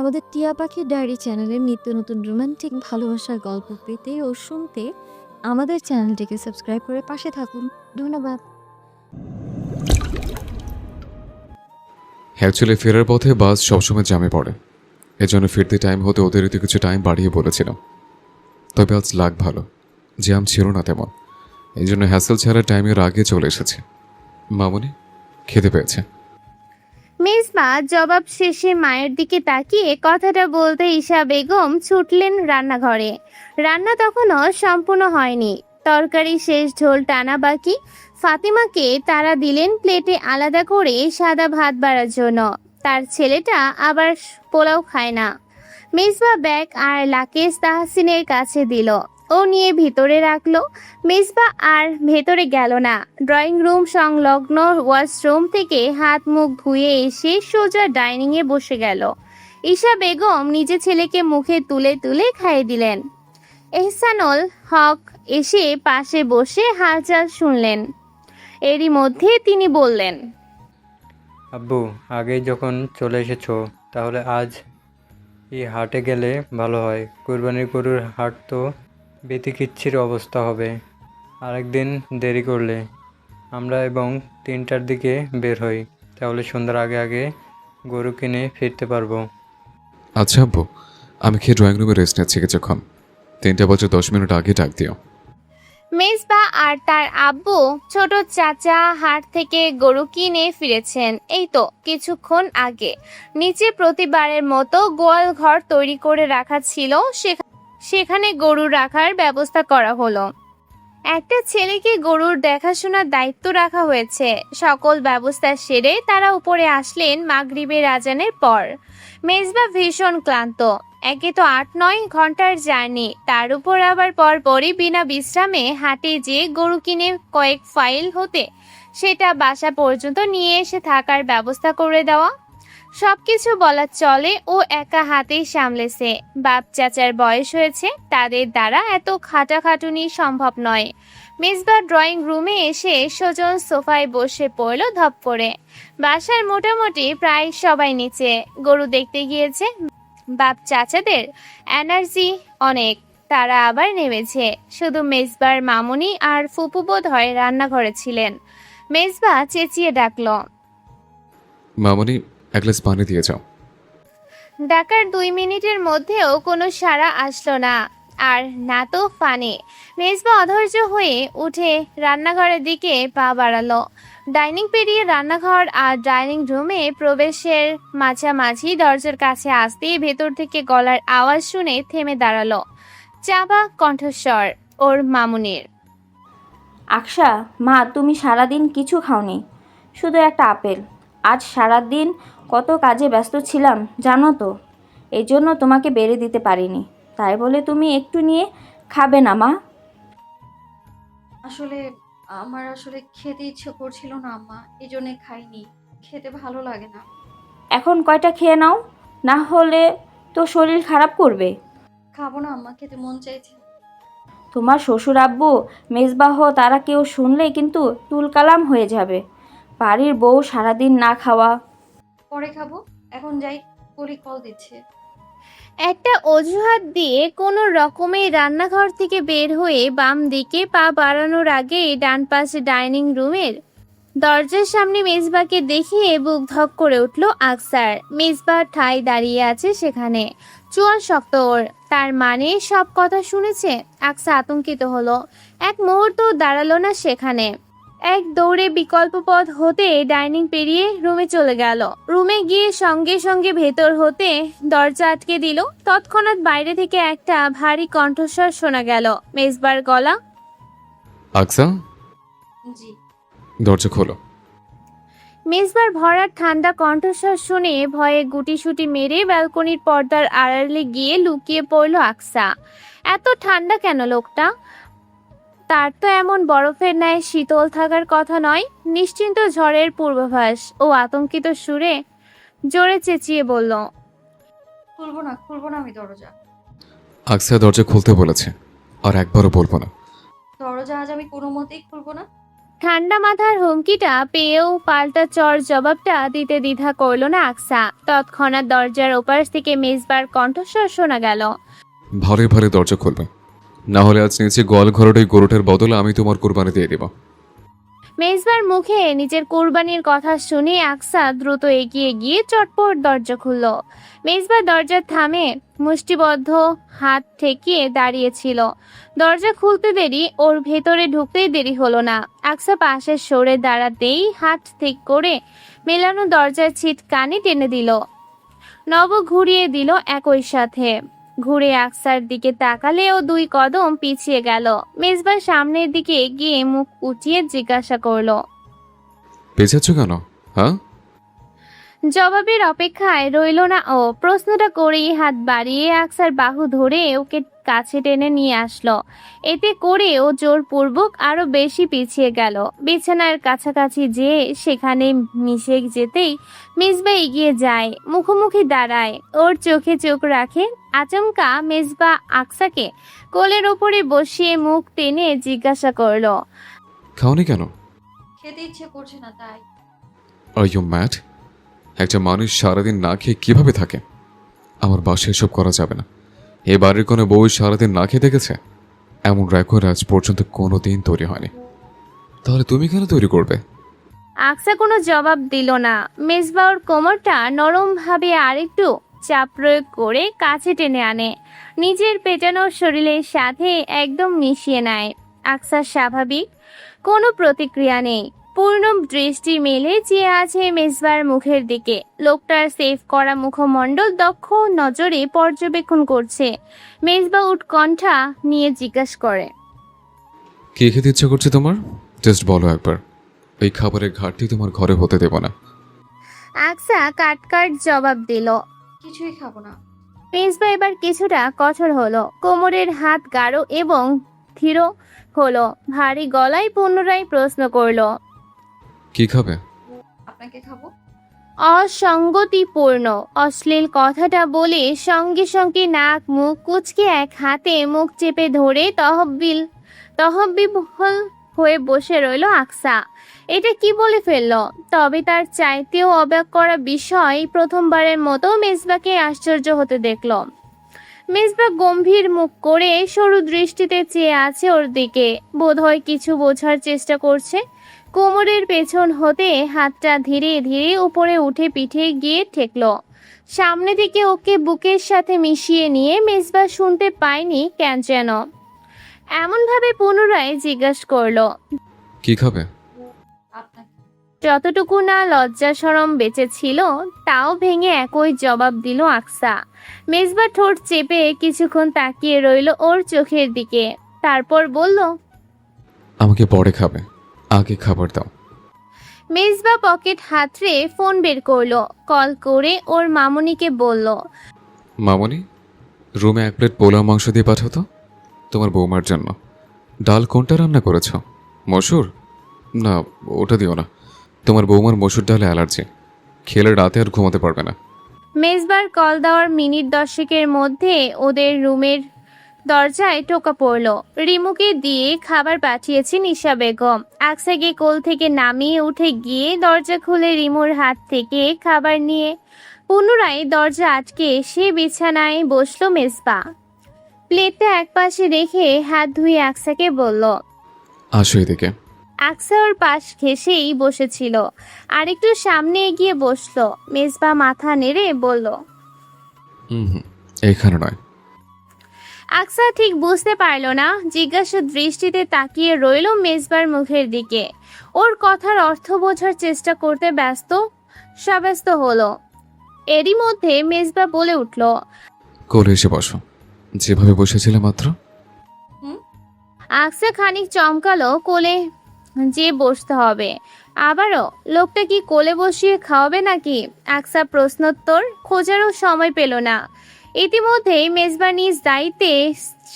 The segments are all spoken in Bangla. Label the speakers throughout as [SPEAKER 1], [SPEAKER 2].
[SPEAKER 1] আমাদের টিয়া পাখির ডায়েরি চ্যানেলের নিত্য নতুন রোমান্টিক ভালোবাসার গল্প পেতে ও শুনতে আমাদের চ্যানেলটিকে সাবস্ক্রাইব করে পাশে থাকুন। ধন্যবাদ।
[SPEAKER 2] অ্যাকচুয়ালি ফেরার পথে বাস সবসময় জ্যামে পড়ে, এজন্য ফিরতে টাইম হতে অতিরিক্ত কিছু টাইম বাড়িয়ে বলেছিলাম। তবে আজ লাগ ভালো, জ্যাম ছিল না তেমন, এই জন্য হ্যাসেল ছাড়া টাইমের আগে চলে এসেছে। মামুনি খেতে পেয়েছে।
[SPEAKER 3] মেজবা জবাব শেষে মায়ের দিকে তাকিয়ে কথাটা বলতে ঈশা বেগম ছুটলেন রান্নাঘরে। রান্না তখনও সম্পূর্ণ হয়নি, তরকারি শেষ, ঝোল টানা বাকি। ফাতিমাকে তারা দিলেন প্লেটে আলাদা করে সাদা ভাত বাড়ার জন্য, তার ছেলেটা আবার পোলাও খায় না। মেজবা ব্যাগ আর লাকেশ তাহসিনের কাছে দিল, ও নিয়ে ভিতরে রাখলো। মেজবা আর ভেতরে গেল না, ড্রয়িং রুম সংলগ্ন ওয়াশরুম থেকে হাত মুখ ধুয়ে এসে সোজা ডাইনিংয়ে বসে গেল। ঈশা বেগম নিজে ছেলেকে মুখে তুলে তুলে খাইয়ে দিলেন। এহসানুল হক এসে পাশে বসে হালচাল শুনলেন। এরই মধ্যে তিনি বললেন,
[SPEAKER 4] আব্বু, আগেই যখন চলে এসেছো তাহলে আজ এই হাটে গেলে ভালো হয়। কুরবানির গরুর হাট তো বেতিকিচ্ছির অবস্থা হবে। আরেকদিন দেরি করলে আমরা এবং 3টার দিকে বের হই, তাহলে সন্ধ্যার আগে আগে গরু কিনে ফিরতে পারবো।
[SPEAKER 2] আচ্ছা আব্বু, আমি খেয়ে ড্রয়িং রুমে রেস্ট নিচ্ছি কিছুক্ষণ। 3টা বাজে 10 মিনিট আগে ডাক দিও।
[SPEAKER 3] মেজবা আর তার আব্বু ছোট চাচা হাট থেকে গরু কিনে ফিরেছেন এই তো কিছুক্ষণ আগে। নিচে প্রতিবারের মতো গোয়াল ঘর তৈরি করে রাখা ছিল, সেখানে গরু রাখার ব্যবস্থা করা হলো। একটা ছেলেকে গরুর দেখাশোনার দায়িত্ব রাখা হয়েছে। সকল ব্যবস্থা সেরে তারা উপরে আসলেন মাগরিবের আজানের পর। মেজবা ভীষণ ক্লান্ত, একে তো 8-9 ঘন্টার জার্নি, তার উপর আবার পরপরই বিনা বিশ্রামে হাটে যেয়ে গরু কিনে কয়েক ফাইল হতে সেটা বাসা পর্যন্ত নিয়ে এসে থাকার ব্যবস্থা করে দেওয়া। সবকিছু বলা চলে ও একা হাতেই সামলেছে। বাপ চাচার বয়স হয়েছে, তাদের দ্বারা এত খাটাখাটুনি সম্ভব নয়। মেজবা ড্রয়িং রুমে এসে সোজন সোফায় বসে পড়ল ধপ করে। বাসার মোটামুটি প্রায় সবাই নিচে গরু দেখতে গিয়েছে। বাপ চাচাদের এনার্জি অনেক, তারা আবার নেমেছে। শুধু মেজবার মামুনি আর ফুপু বোধ হয় রান্নাঘরে ছিলেন। মেজবা চেঁচিয়ে ডাকল,
[SPEAKER 2] মামুনি এক গ্লাস পানি দিয়ে যাও।
[SPEAKER 3] ডাকার 2 মিনিটের মধ্যেও কোনো সাড়া আসলো না, আর না তো পানি। মেজবা অধৈর্য হয়ে উঠে রান্নাঘরের দিকে পা বাড়ালো। ডাইনিং পেরিয়ে রান্নাঘর আর ডাইনিং রুমে প্রবেশের মাঝামাঝি দরজার কাছে আসতেই ভেতর থেকে গলার আওয়াজ শুনে থেমে দাঁড়ালো। চাপা কণ্ঠস্বর ওর মামুনির।
[SPEAKER 5] আকশা, মা তুমি সারাদিন কিছু খাওনি, শুধু একটা আপেল। আজ সারাদিন কত কাজে ব্যস্ত ছিলাম জানো তো, এই জন্য তোমাকে বেড়ে দিতে পারিনি। তাই বলে তুমি একটু নিয়ে খাবে না মা?
[SPEAKER 6] আসলে আমার খেতে ইচ্ছে করছিল না আম্মা, এই জন্যে খাইনি। খেতে ভালো লাগে না।
[SPEAKER 5] এখন কয়টা খেয়ে নাও, না হলে তো শরীর খারাপ করবে।
[SPEAKER 6] খাবো না আম্মা, খেতে মন চাইছে।
[SPEAKER 5] তোমার শ্বশুর আব্বু, মেজবাহ তারা কেউ শুনলেই কিন্তু তুলকালাম হয়ে যাবে। বাড়ির বউ সারাদিন না খাওয়া।
[SPEAKER 6] পরে খাবো, এখন যাই, কলি কল দিচ্ছে।
[SPEAKER 3] একটা অজুহাত দিয়ে কোনো রকমে রান্নাঘর থেকে বের হয়ে বাম দিকে পা বাড়ানোর আগে ডান পাশে ডাইনিং রুমের দরজার সামনে মেজবাকে দেখিয়ে বুক ধক করে উঠল আকসার। মেজবা ঠাই দাঁড়িয়ে আছে সেখানে, চুয়াল শক্ত ওর। তার মানে সব কথা শুনেছে। আকসা আতঙ্কিত হলো, এক মুহূর্ত দাঁড়ালো না সেখানে। এক দৌড়ে বিকল্প পথ হতে ডাইনিং পেরিয়ে রুমে চলে গেল। রুমে গিয়ে সঙ্গে সঙ্গে ভেতর হতে দরজা আটকে দিল। তৎক্ষণাৎ বাইরে থেকে একটা ভারী কণ্ঠস্বর শোনা গেল, মেজবার গলা।
[SPEAKER 2] আকসা,
[SPEAKER 6] জি।
[SPEAKER 2] দরজা খোলো।
[SPEAKER 3] মেজবার ভরা ঠান্ডা কণ্ঠস্বর শুনে ভয়ে গুটিসুটি মেরে ব্যালকনির পর্দার আড়ালে গিয়ে লুকিয়ে পড়ল আকসা। এত ঠান্ডা কেন লোকটা? তার তো এমন বরফের ন্যায় শীতল থাকার কথা নয়। নিশ্চিন্ত ঝড়ের পূর্বাভাস। ও আতঙ্কিত সুরে জোরে চেঁচিয়ে বলল,
[SPEAKER 6] খুলবো না আমি দরজা।
[SPEAKER 2] আকসা দরজা খুলতে বলেছে, আর একবারও বলবো না।
[SPEAKER 6] দরজা আজ আমি কোনো মতেই খুলবো না।
[SPEAKER 3] ঠান্ডা মাথার হুমকিটা পেয়েও পাল্টা চর জবাবটা দিতে দ্বিধা করলো না আকসা। তৎক্ষণাৎ দরজার ওপাশ থেকে মেজবার কণ্ঠস্বর শোনা গেল।
[SPEAKER 2] ভালোই ভালো দরজা খুলবে, না হলে আজ নিচে গোয়াল ঘরের ওই গরুটার বদলে আমি তোমার কোরবানি দিয়ে দিব।
[SPEAKER 3] মেজবার মুখে নিজের কুরবানির কথা শুনে আকসা দ্রুত এগিয়ে গিয়ে চটপট দরজা খুলল। মেজবা দরজা থামে মুষ্টিবদ্ধ হাত ঠেকিয়ে দাঁড়িয়েছিল। দরজা খুলতে দেরি, ওর ভেতরে ঢুকতেই দেরি হলো না। আকসা পাশে সরে দাঁড়াতেই হাত ঠিক করে মেলানো দরজার ছিট কানে টেনে দিল, নব ঘুরিয়ে দিল একই সাথে। ঘুরে আকসার দিকে তাকালেও 2 কদম পিছিয়ে গেল। মেজবার সামনের দিকে এগিয়ে মুখ উঁচিয়ে জিজ্ঞাসা করলো,
[SPEAKER 2] পেঁচাচ্ছ কেন? হ্যাঁ,
[SPEAKER 3] জবাবের অপেক্ষায় রইল না ও। প্রশ্নটা করেই হাত বাড়িয়ে আকসার বাহু ধরে ওকে কাছে টেনে নিয়ে আসলো। এতে করে ও জোরপূর্বক আরো বেশি পিছিয়ে গেল। বিছানার কাছাকাছি যেয়ে সেখানে মিশে যেতেই মেজবা এগিয়ে যায়, মুখোমুখি দাঁড়ায়, ওর চোখে চোখ রাখে। আচমকা মেজবা আকসাকে কোলের ওপরে বসিয়ে মুখ টেনে জিজ্ঞাসা করলো,
[SPEAKER 2] খাওনি কেন?
[SPEAKER 6] খেতে ইচ্ছে করছে না তাই।
[SPEAKER 2] Are you mad? একটা মানুষ সারাদিন না খেয়ে কিভাবে থাকে? আমার বাসায় এসব করা যাবে না। এ বাড়ির কোনো বউ সারাদিন না খেয়ে দেখেছে? এমন রেকর্ড আজ পর্যন্ত কোনো দিন তৈরি হয়নি। তাহলে তুমি কেন তৈরি করবে?
[SPEAKER 3] আকসা কোনো জবাব দিল না। মেজবা ওর কোমরটা নরমভাবে আরেকটু চাপ প্রয়োগ করে কাছে টেনে আনে, নিজের পেটানো শরীরের সাথে একদম মিশিয়ে নেয়। আকসার স্বাভাবিক কোনো প্রতিক্রিয়া নেই, পূর্ণ দৃষ্টি মেলে চেয়ে আছে মেজবার মুখের দিকে। লোকটার সেভ করা মুখমণ্ডল দক্ষ নজরে পর্যবেক্ষণ করছে। মেজবা উৎকণ্ঠা নিয়ে জিজ্ঞাসা করে,
[SPEAKER 2] কি খেতে ইচ্ছে করছে তোমার? জাস্ট বলো একবার। এই খাবারের ঘাটতি তোমার ঘরে হতে দেব না।
[SPEAKER 3] আকসা কাট জবাব দিল।
[SPEAKER 6] কিছুই খাবো না।
[SPEAKER 3] মেজবা এবার কিছুটা কঠোর হলো, কোমরের হাত গাঢ় এবং ধীর হলো। ভারী গলায় পুনরায় প্রশ্ন করলো,
[SPEAKER 2] কি খাবে?
[SPEAKER 6] আপনাকে খাবো।
[SPEAKER 3] অসঙ্গতিপূর্ণ অশ্লীল কথাটা বলে সঙ্গে সঙ্গে নাক মুখ কুঁচকে এক হাতে মুখ চেপে ধরে তহবিহল হয়ে বসে রইল আকসা। এটা কি বলে ফেললো? তবে তার চাইতেও অবাক করা বিষয়, প্রথমবারের মতো মেজবাকে আশ্চর্য হতে দেখলো। মেজবা গম্ভীর মুখ করে সরু দৃষ্টিতে চেয়ে আছে ওর দিকে, বোধহয় কিছু বোঝার চেষ্টা করছে। কোমরের পেছন হতে হাতটা ধীরে ধীরে উপরে উঠে পিঠে গিয়ে ঠেকলো। সামনে থেকে ওকে বুকের সাথে মিশিয়ে নিয়ে মেজবা শুনতে পায়নি কেন যেন এমনভাবে পুনরায় জিজ্ঞাসা করলো,
[SPEAKER 2] কি খাবে?
[SPEAKER 6] আপনাকে।
[SPEAKER 3] যতটুকু না লজ্জা শরম বেঁচে ছিল তাও ভেঙে একই জবাব দিল আকসা। মেজবা ঠোঁট চেপে কিছুক্ষণ তাকিয়ে রইল ওর চোখের দিকে, তারপর বলল,
[SPEAKER 2] আমাকে পরে খাবে, আগে খাবার দাও।
[SPEAKER 3] মেজবা পকেট হাতড়ে ফোন বের করলো, কল করে ওর মামুনিকে বলল,
[SPEAKER 2] মামনি, রুমে 1 প্লেট পোলাও মাংস দিয়ে পাঠাও তো, তোমার বৌমার জন্য। ডাল কোনটা রান্না করেছ? মসুর? না, ওটা দিও না। তোমার বৌমার মসুর ডালে অ্যালার্জি, খেলে রাতে আর ঘুমাতে পারবে না।
[SPEAKER 3] মেজবার কল দেওয়ার মিনিট 10 মধ্যে ওদের রুমের দরজায় টোকা পড়ল। রিমুকে দিয়ে খাবার পাঠিয়েছে নিশা বেগম। আকসাকে কোল থেকে নামিয়ে উঠে গিয়ে দরজা খুলে রিমুর হাত থেকে খাবার নিয়ে পুনরায় দরজা আটকে এসে বিছানায় বসলো মেজবা। প্লেটটা একপাশে রেখে হাত ধুয়ে আকসাকে বলল।
[SPEAKER 2] আসো এদিকে।
[SPEAKER 3] আকসা ওর পাশ ঘেঁষেই বসেছিল, আরেকটু সামনে এগিয়ে বসলো। মেজবা মাথা নেড়ে বলল,
[SPEAKER 2] হুম, এইখানে নয়।
[SPEAKER 3] আকসা ঠিক বুঝতে পারল না, জিজ্ঞাসা দৃষ্টিতে তাকিয়ে রইল মেজবার মুখের দিকে। ওর কথার অর্থ বোঝার চেষ্টা করতে ব্যস্ত হলো। এরই মধ্যে মেজবা বলে উঠল,
[SPEAKER 2] কোলে এসে বসো, যেভাবে বসেছিলে মাত্র।
[SPEAKER 3] আকসা খানিক চমকালো, কোলে যে বসতে হবে আবারও? লোকটা কি কোলে বসিয়ে খাওয়াবে নাকি? আকসা প্রশ্নোত্তর খোঁজারও সময় পেল না। ইতিমধ্যেই মেজবা নিজ দায়িত্বে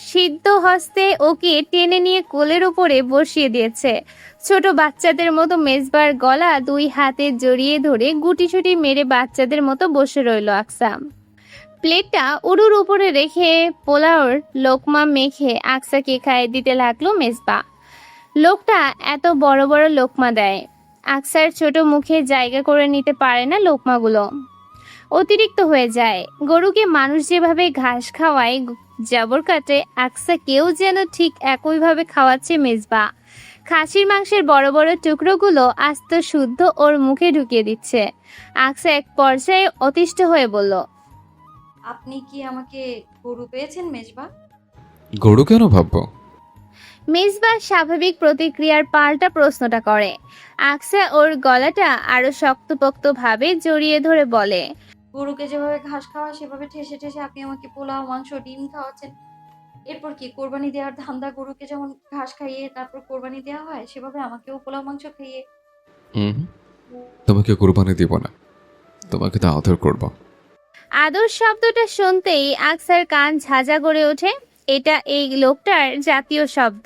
[SPEAKER 3] সিদ্ধ হস্তে ওকে টেনে নিয়ে কোলের উপরে বসিয়ে দিয়েছে। ছোট বাচ্চাদের মতো মেজবার গলা 2 হাতে জড়িয়ে ধরে গুটিসুটি মেরে বাচ্চাদের মতো বসে রইল আকসা। প্লেটটা উড়ুর উপরে রেখে পোলাওর লোকমা মেখে আকসাকে খাইয়ে দিতে লাগলো মেজবা। লোকটা এত বড় বড় লোকমা দেয়। আকসার ছোট মুখে জায়গা করে নিতে পারে না লোকমাগুলো, অতিরিক্ত হয়ে যায়। গরুকে মানুষ যেভাবে ঘাস খাওয়ায়, জাবর কাটে, আকসাকেও যেন ঠিক একইভাবে খাওয়াচ্ছে মেজবা। খাসির মাংসের বড় বড় টুকরোগুলো আস্ত শুদ্ধ ওর মুখে ঢুকিয়ে দিচ্ছে। আকসা এক পর্যায়ে অতিষ্ঠ হয়ে বলল,
[SPEAKER 6] আপনি কি আমাকে গরু পেয়েছেন মেজবা?
[SPEAKER 2] গরু কেন ভাববো?
[SPEAKER 3] মেজবা স্বাভাবিক প্রতিক্রিয়ার পাল্টা প্রশ্নটা করে। আকসা ওর গলাটা আরো শক্তপোক্ত ভাবে জড়িয়ে ধরে বলে,
[SPEAKER 6] গরুকে যেভাবে ঘাস খাওয়া সেভাবে ঠেসে ঠেসে আপনি আমাকে পোলাও, মাংস, ডিম খাওয়াচ্ছেন। এরপর কি কোরবানি দেওয়ার ধান্দা? গরুকে যেমন ঘাস খাইয়ে তারপর কোরবানি দেওয়া হয়, সেভাবে আমাকেও পোলাও, মাংস খাইয়ে।
[SPEAKER 2] হুম, তোমাকে কোরবানি দিব না, তোমাকে তো আদর করব।
[SPEAKER 3] আদর শব্দটা শুনতেই আকসার কান ঝাঁঝা করে ওঠে। এটা এই লোকটার জাতীয় শব্দ,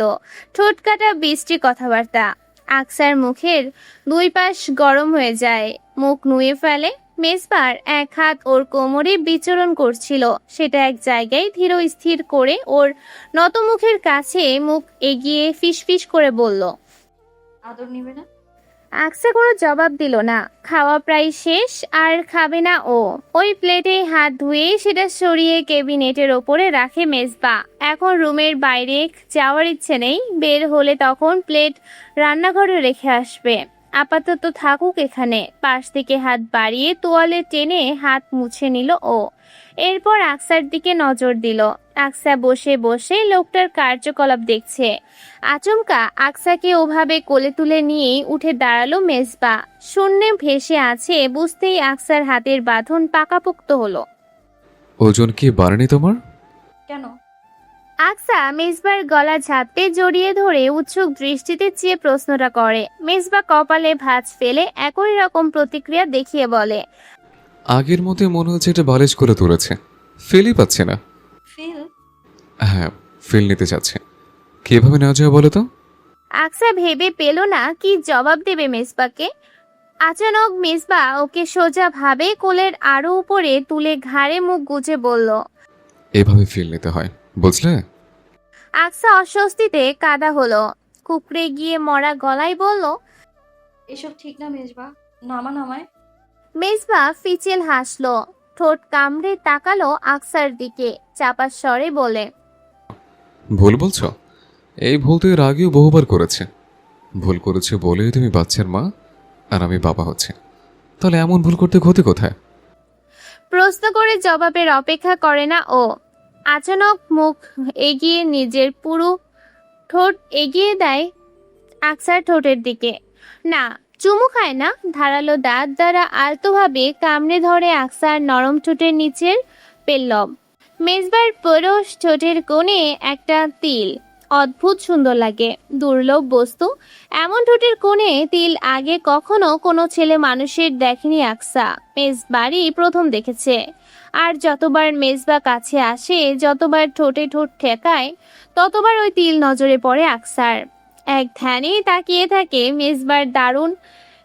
[SPEAKER 3] ঠোঁটকাটা বৃষ্টি কথাবার্তা। আকসার মুখের দুই পাশ গরম হয়ে যায়, মুখ নুয়ে ফেলে। মেজবার এক হাত ওর কোমরে বিচরণ করছিল, সেটা এক জায়গায় ধীর স্থির করে ওর নত মুখের কাছে মুখ এগিয়ে ফিসফিস করে বলল।
[SPEAKER 6] আদর নিবে না?
[SPEAKER 3] আকসা কোনো জবাব দিল না। খাওয়া প্রায় শেষ, আর খাবে না ও। ওই প্লেটে হাত ধুয়ে সেটা সরিয়ে কেবিনেটের ওপরে রাখে মেজবা। এখন রুমের বাইরে যাওয়ার ইচ্ছে নেই, বের হলে তখন প্লেট রান্নাঘরে রেখে আসবে। আপাতত থাকুক এখানে। পাশ থেকে হাত বাড়িয়ে তোয়ালে টেনে হাত মুছে নিল ও। এরপর আকসার দিকে নজর দিল। আকসা বসে বসে লোকটার কার্যকলাপ দেখছে। আচমকা আকসাকে ওভাবে কোলে তুলে নিয়েই উঠে দাঁড়ালো মেজবা। শূন্যে ভেসে আছে বুঝতেই আকসার হাতের বাঁধন পাকাপোক্ত হলো।
[SPEAKER 2] ওজন কি বাড়েনি তোমার?
[SPEAKER 6] কেন?
[SPEAKER 3] আকসা মেজবার গলা ঝাপটে জড়িয়ে ধরে উৎসুক দৃষ্টিতে চেয়ে প্রশ্নটা করে। মেজবা কপালে ভাঁজ ফেলে একই রকম প্রতিক্রিয়া দেখিয়ে বলে,
[SPEAKER 2] আগের মতো মনে হচ্ছে এটা বালিশ করে তুলেছে, ফিলই পাচ্ছে না।
[SPEAKER 6] ফিল?
[SPEAKER 2] হ্যাঁ, ফিল নিতে চাচ্ছে। কিভাবে নেওয়া যায় বলো তো?
[SPEAKER 3] আকসা ভেবে পেল না কি জবাব দেবে মেজবাকে। আচানক মেজবা ওকে সোজা ভাবে কোলের আরো উপরে তুলে ঘাড়ে মুখ গুজে বলল।
[SPEAKER 2] এভাবে ফিল নিতে হয়, বুঝলে?
[SPEAKER 3] আকসা অস্বস্তিতে কাদা হলো, কুকড়ে গিয়ে মরা গলায় বলল।
[SPEAKER 6] এসব ঠিক না মেজবা, নামা নামায়।
[SPEAKER 3] মেজবা ফিচেল হাসলো, ঠোঁট কামড়ে তাকালো আকসার দিকে, চাপা স্বরে বলে,
[SPEAKER 2] ভুল বলছো? এই ভুল তো এর আগেও বহুবার করেছে। ভুল করেছে বলেই তুমি বাচ্চার মা আর আমি বাবা হচ্ছে, তাহলে এমন ভুল করতে ক্ষতি কোথায়?
[SPEAKER 3] প্রশ্ন করে জবাবের অপেক্ষা করে না ও। আচানক মুখ এগিয়ে নিজের পুরো ঠোঁট এগিয়ে দেয় আকসার ঠোঁটের দিকে। না, চুমু খায় না, ধারালো দাঁত দ্বারা আলতোভাবে কামড়ে ধরে আকসার নরম ঠোঁটের নিচের পেল্লব। মেজবার পরশ ঠোঁটের কোণে একটা তিল, অদ্ভুত সুন্দর লাগে, দুর্লভ বস্তু। এমন ঠোঁটের কোণে তিল আগে কখনো কোনো ছেলে মানুষের দেখেনি আকসা, মেজবারই প্রথম দেখেছে। আর যতবার মেজবা কাছে আসে, যতবার ঠোঁটে ঠোঁট ঠেকায়, ততবার ওই তিল নজরে পড়ে আকসার। এক ধ্যানেই তাকিয়ে থাকে মেজবার। দারুণ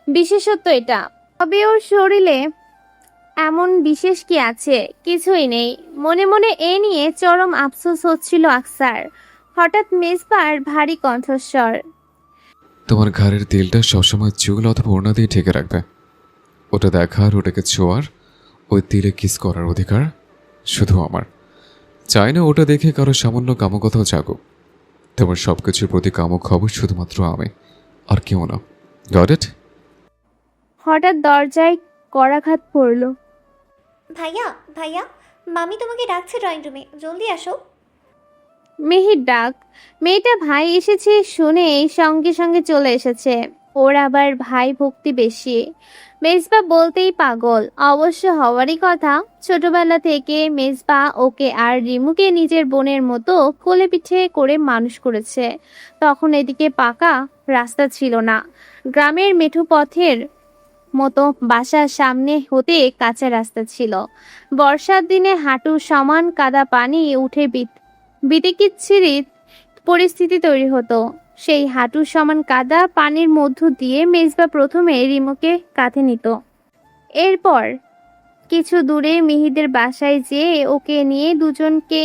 [SPEAKER 3] বিশেষত্ব এটা। তবে ওর শরীরে এমন বিশেষ কি আছে? কিছুই নেই। মনে মনে এ নিয়ে চরম আফসোস হচ্ছিল আকসার। হঠাৎ মেজবার ভারী কণ্ঠস্বর।
[SPEAKER 2] তোমার ঘাড়ের তিলটা সবসময় চুল অথবা ওড়না দিয়ে ঢেকে রাখবে। ওটা দেখার, ওটাকে ছোঁয়ার, ওই তিলে কিস করার অধিকার শুধু আমার। চাই না ওটা দেখে কারো সামান্য কামকথাও জাগুক। তোমার সবকিছুর প্রতি কামক খবর শুধুমাত্র আমি, আর কেউ না। Got it?
[SPEAKER 3] হঠাৎ দরজায় করাঘাত পড়ল।
[SPEAKER 7] ভাইয়া ভাইয়া, মামি তোমাকে ডাকছে ড্রয়িং রুমে, জলদি আসো।
[SPEAKER 3] মেহির ডাক। মেয়েটা ভাই এসেছে শুনে সঙ্গে সঙ্গে চলে এসেছে। ওর আবার ভাই ভক্তি বেশি। মেজবা বলতেই পাগল, অবশ্য হওয়ারই কথা। ছোটবেলা থেকে মেজবা ওকে আর রিমুকে নিজের বোনের মতো কোলে পিঠে করে মানুষ করেছে। তখন এদিকে পাকা রাস্তা ছিল না, গ্রামের মেঠো পথের মতো বাসার সামনে হতে কাঁচা রাস্তা ছিল। বর্ষার দিনে হাঁটু সমান কাদা পানি উঠে বিতিকিচ্ছিরি পরিস্থিতি তৈরি হতো। সেই হাঁটু সমান কাদা পানির মধ্য দিয়ে মেজবা প্রথমে রিমুকে কাঁধে নিত। এরপর কিছু দূরে মিহিদের বাসায় যেয়ে ওকে নিয়ে দুজনকে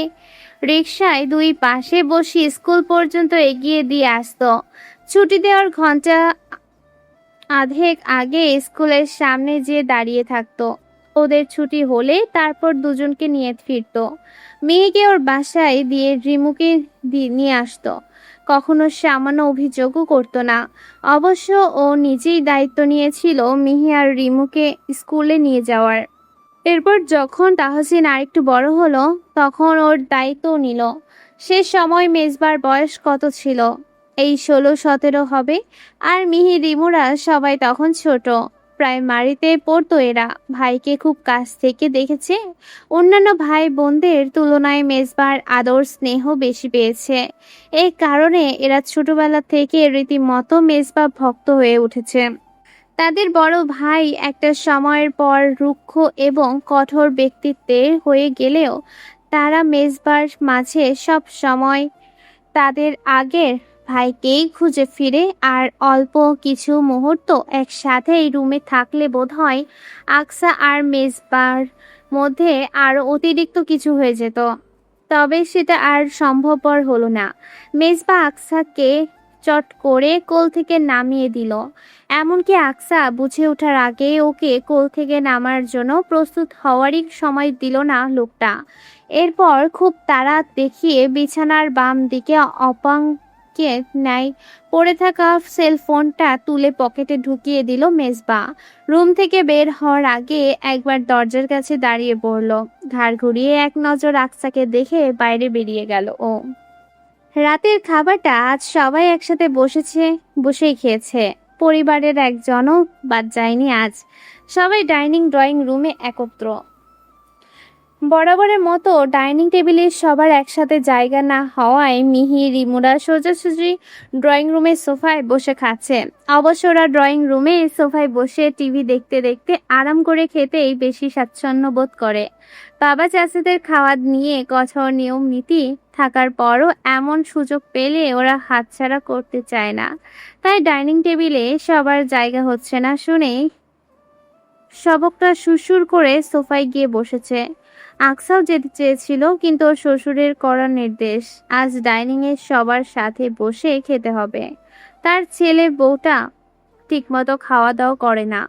[SPEAKER 3] রিকশায় দুই পাশে বসিয়ে স্কুল পর্যন্ত এগিয়ে দিয়ে আসতো। ছুটি দেওয়ার ঘন্টা আধেক আগে স্কুলের সামনে যেয়ে দাঁড়িয়ে থাকতো। ওদের ছুটি হলে তারপর দুজনকে নিয়ে ফিরতো। মেয়েকে ওর বাসায় দিয়ে রিমুকে নিয়ে আসতো। কখনো সামান্য অভিযোগও করতো না। অবশ্য ও নিজেই দায়িত্ব নিয়েছিল মিহি আর রিমুকে স্কুলে নিয়ে যাওয়ার। এরপর যখন তাহসিন আরেকটু বড় হলো তখন ওর দায়িত্ব নিল। সে সময় মেজবার বয়স কত ছিল? এই 16-17 হবে। আর মিহি রিমুরা সবাই তখন ছোট, প্রাইমারিতে পড়তো এরা। ভাইকে খুব কাছ থেকে দেখেছে। অন্যান্য ভাই বোনদের তুলনায় মেজবার আদর স্নেহ বেশি পেয়েছে। এই কারণে এরা ছোটবেলা থেকে রীতিমতো মেজবা ভক্ত হয়ে উঠেছে। তাদের বড় ভাই একটা সময়ের পর রুক্ষ এবং কঠোর ব্যক্তিত্বের হয়ে গেলেও তারা মেজবার মাঝে সব সময় তাদের আগের ভাইকেই খুঁজে ফিরে। আর অল্প কিছু মুহূর্ত একসাথেই রুমে থাকলে বোধহয় আকসা আর মেজবার মধ্যে আরও অতিরিক্ত কিছু হয়ে যেত। তবে সেটা আর সম্ভবপর হলো না। মেজবা আকসাকে চট করে কোল থেকে নামিয়ে দিল। এমনকি আকসা বুঝে ওঠার আগে ওকে কোল থেকে নামার জন্য প্রস্তুত হওয়ারই সময় দিল না লোকটা। এরপর খুব তাড়া দেখিয়ে বিছানার বাম দিকে অপাঙ্কে ন্যায় পড়ে থাকা সেলফোনটা তুলে পকেটে ঢুকিয়ে দিল মেজবা। রুম থেকে বের হওয়ার আগে একবার দরজার কাছে দাঁড়িয়ে পড়ল। ঘাড় ঘুরিয়ে এক নজর আকসাকে দেখে বাইরে বেরিয়ে গেল ও। রাতের খাবারটা আজ সবাই একসাথে বসেই খেয়েছে। পরিবারের একজনও বাদ যায়নি আজ। সবাই ড্রয়িং রুমে একত্র। বরাবরের মতো ডাইনিং টেবিলে সবার একসাথে জায়গা না হওয়ায় মিহি রিমুরা সোজাসুজি ড্রয়িং রুমের সোফায় বসে খাচ্ছে। অবশ্য ওরা ড্রয়িং রুমে সোফায় বসে টিভি দেখতে দেখতে আরাম করে খেতেই বেশি স্বাচ্ছন্দ্য বোধ করে। বাবা চাচাদের খাওয়া নিয়ে কঠোর নিয়ম নীতি থাকার পরও এমন সুযোগ পেলে ওরা হাতছাড়া করতে চায় না। তাই ডাইনিং টেবিলে সবার জায়গা হচ্ছে না শুনে সবকটা সুরসুর করে সোফায় গিয়ে বসেছে। আকসাও যেতে চেয়েছিল কিন্তু ওর শ্বশুরের কড়া নির্দেশ, আজ ডাইনিংয়ে সবার সাথে বসে খেতে হবে। তার ছেলে বউটা ঠিকমতো খাওয়া দাওয়া করে না,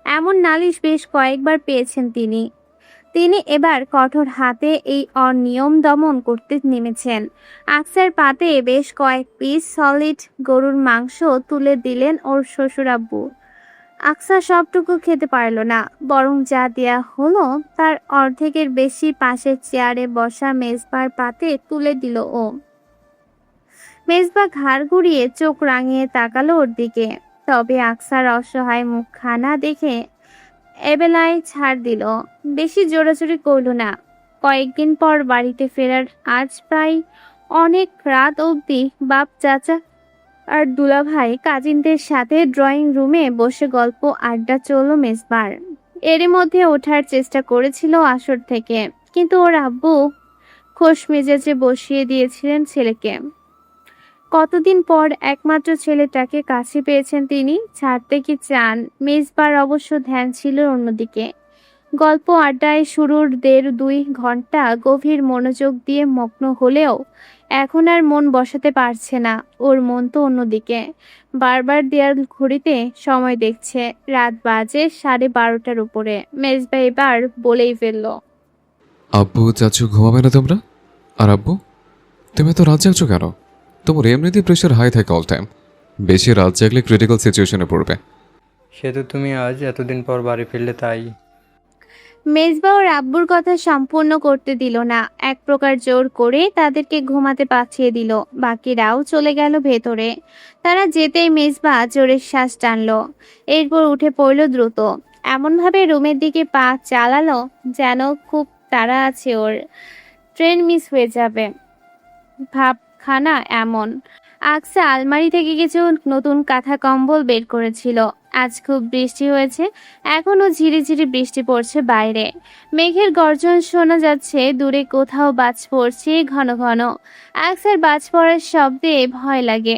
[SPEAKER 3] এমন নালিশ বেশ কয়েকবার পেয়েছেন তিনি। এবার কঠোর হাতে এই অনিয়ম দমন করতে নেমেছেন। আকসার পাতে বেশ কয়েক পিস সলিড গরুর মাংস তুলে দিলেন ওর শ্বশুর আব্বু। আকসা সবটুকু খেতে পারল না, বরং যা দেয়া হলো তার অর্ধেকের বেশি পাশের চেয়ারে বসা মেজবার পাতে তুলে দিল ও। মেজবা ঘাড় ঘুরিয়ে চোখ রাঙিয়ে তাকালো ওর দিকে। তবে আকসার অসহায় মুখখানা দেখে এবেলায় ছাড় দিল, বেশি জোরাজুরি করল না। কয়েকদিন পর বাড়িতে ফেরার আজ প্রায় অনেক রাত অবধি বাপ চাচা আর দুলাভাই কাজিনদের সাথে ড্রয়িং রুমে বসে গল্প আড্ডা চলল মেজবার। এরই মধ্যে ওঠার চেষ্টা করেছিল আসর থেকে, কিন্তু ওর আব্বু খোশ মেজাজে বসিয়ে দিয়েছিলেন ছেলেকে। কতদিন পর একমাত্র ছেলেটাকে কাছে পেয়েছেন তিনি, ছাড়তে কি চান? মেজবার অবশ্য ধ্যান ছিল অন্যদিকে। গল্প আড্ডায় শুরুর 1.5-2 ঘন্টা গভীর মনোযোগ দিয়ে মগ্ন হলেও এখন আর মন বসাতে পারছে না। ওর মন তো অন্যদিকে। বারবার দেয়াল ঘড়িতে সময় দেখছে, রাত বাজে 12:30 উপরে। মেজবা এবার বলেই ফেলল,
[SPEAKER 2] আব্বু চাচু ঘুমাবে না তোমরা? আর আব্বু তুমি তো রাত জাগছো কেন? তোমার এমনিতেই প্রেশার হাই থাকে অল টাইম, বেশি রাত জাগলে ক্রিটিক্যাল সিচুয়েশনে পড়বে।
[SPEAKER 4] সে তো তুমি আজ এতদিন পর বাড়ি ফিরলে তাই।
[SPEAKER 3] মেজবা ওর আব্বুর কথা সম্পূর্ণ করতে দিল না, এক প্রকার জোর করে তাদেরকে ঘুমাতে পাঠিয়ে দিল। বাকিরাও চলে গেল ভেতরে। তারা যেতেই মেজবা জোরে শ্বাস টানলো, এরপর উঠে পড়ল দ্রুত। এমনভাবে রুমের দিকে পা চালালো যেন খুব তাড়া আছে ওর, ট্রেন মিস হয়ে যাবে ভাবখানা এমন। আকসা আলমারি থেকে কিছু নতুন কাঁথা কম্বল বের করেছিল। আজ খুব বৃষ্টি হয়েছে, এখনো ঝিরিঝিরি বৃষ্টি পড়ছে বাইরে। মেঘের গর্জন শোনা যাচ্ছে, দূরে কোথাও বাজ পড়ছে ঘন ঘন। আকসার বাজ পড়ার শব্দে ভয় লাগে,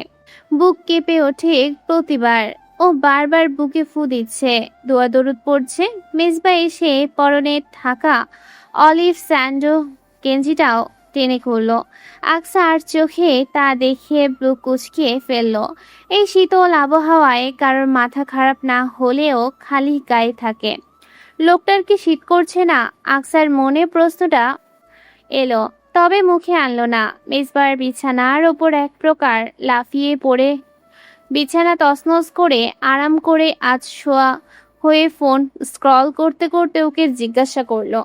[SPEAKER 3] বুক কেঁপে ওঠে প্রতিবার। ও বারবার বুকে ফু দিচ্ছে, দোয়া দরুদ পড়ছে। মেজবা এসে পরনে থাকা অলিভ স্যান্ডো গেঞ্জিটাও টেনে খুললো। আকসা আর চোখে তা দেখে ব্রু কুচকিয়ে ফেললো। এই শীতল আবহাওয়ায় কারোর মাথা খারাপ না হলেও খালি গায়ে থাকে। লোকটার কি শীত করছে না? আকসার মনে প্রশ্নটা এলো, তবে মুখে আনলো না। মেজবার বিছানার ওপর এক প্রকার লাফিয়ে পড়ে বিছানা তছনছ করে আরাম করে আজ শোয়া হয়ে ফোন স্ক্রল করতে করতে ওকে জিজ্ঞাসা করলো,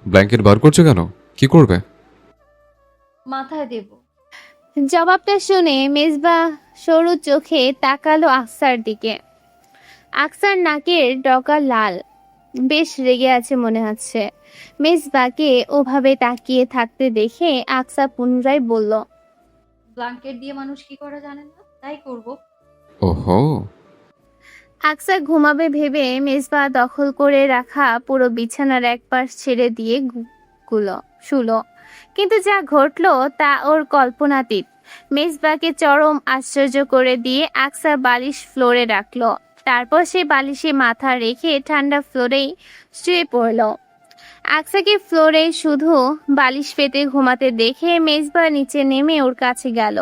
[SPEAKER 2] ব্ল্যাঙ্কেট বার করছো কেন? কি করবে?
[SPEAKER 6] মাথায় দেব।
[SPEAKER 3] জবাবটা শুনে মেজবা সরু চোখে তাকালো আকসার দিকে। আকসার নাকের ডগা লাল, বেশ রেগে আছে মনে হচ্ছে। মেজবাকে ওভাবে তাকিয়ে থাকতে দেখে আকসা পুনরায় বলল,
[SPEAKER 6] ব্ল্যাঙ্কেট দিয়ে মানুষ কি করে জানেন না, তাই করব।
[SPEAKER 2] ওহো,
[SPEAKER 3] আকসা ঘুমাবে ভেবে মেজবা দখল করে রাখা পুরো বিছানার এক পাশ ছেড়ে দিয়ে শুলো। কিন্তু যা ঘটলো তা ওর কল্পনাতীত। মেজবাকে চরম আশ্চর্য করে দিয়ে আকসা বালিশ ফ্লোরে রাখলো। তারপর সে বালিশে মাথা রেখে ঠান্ডা ফ্লোরেই শুয়ে পড়ল। আকসাকে ফ্লোরে শুধু বালিশ পেতে ঘুমাতে দেখে মেজবা নিচে নেমে ওর কাছে গেল।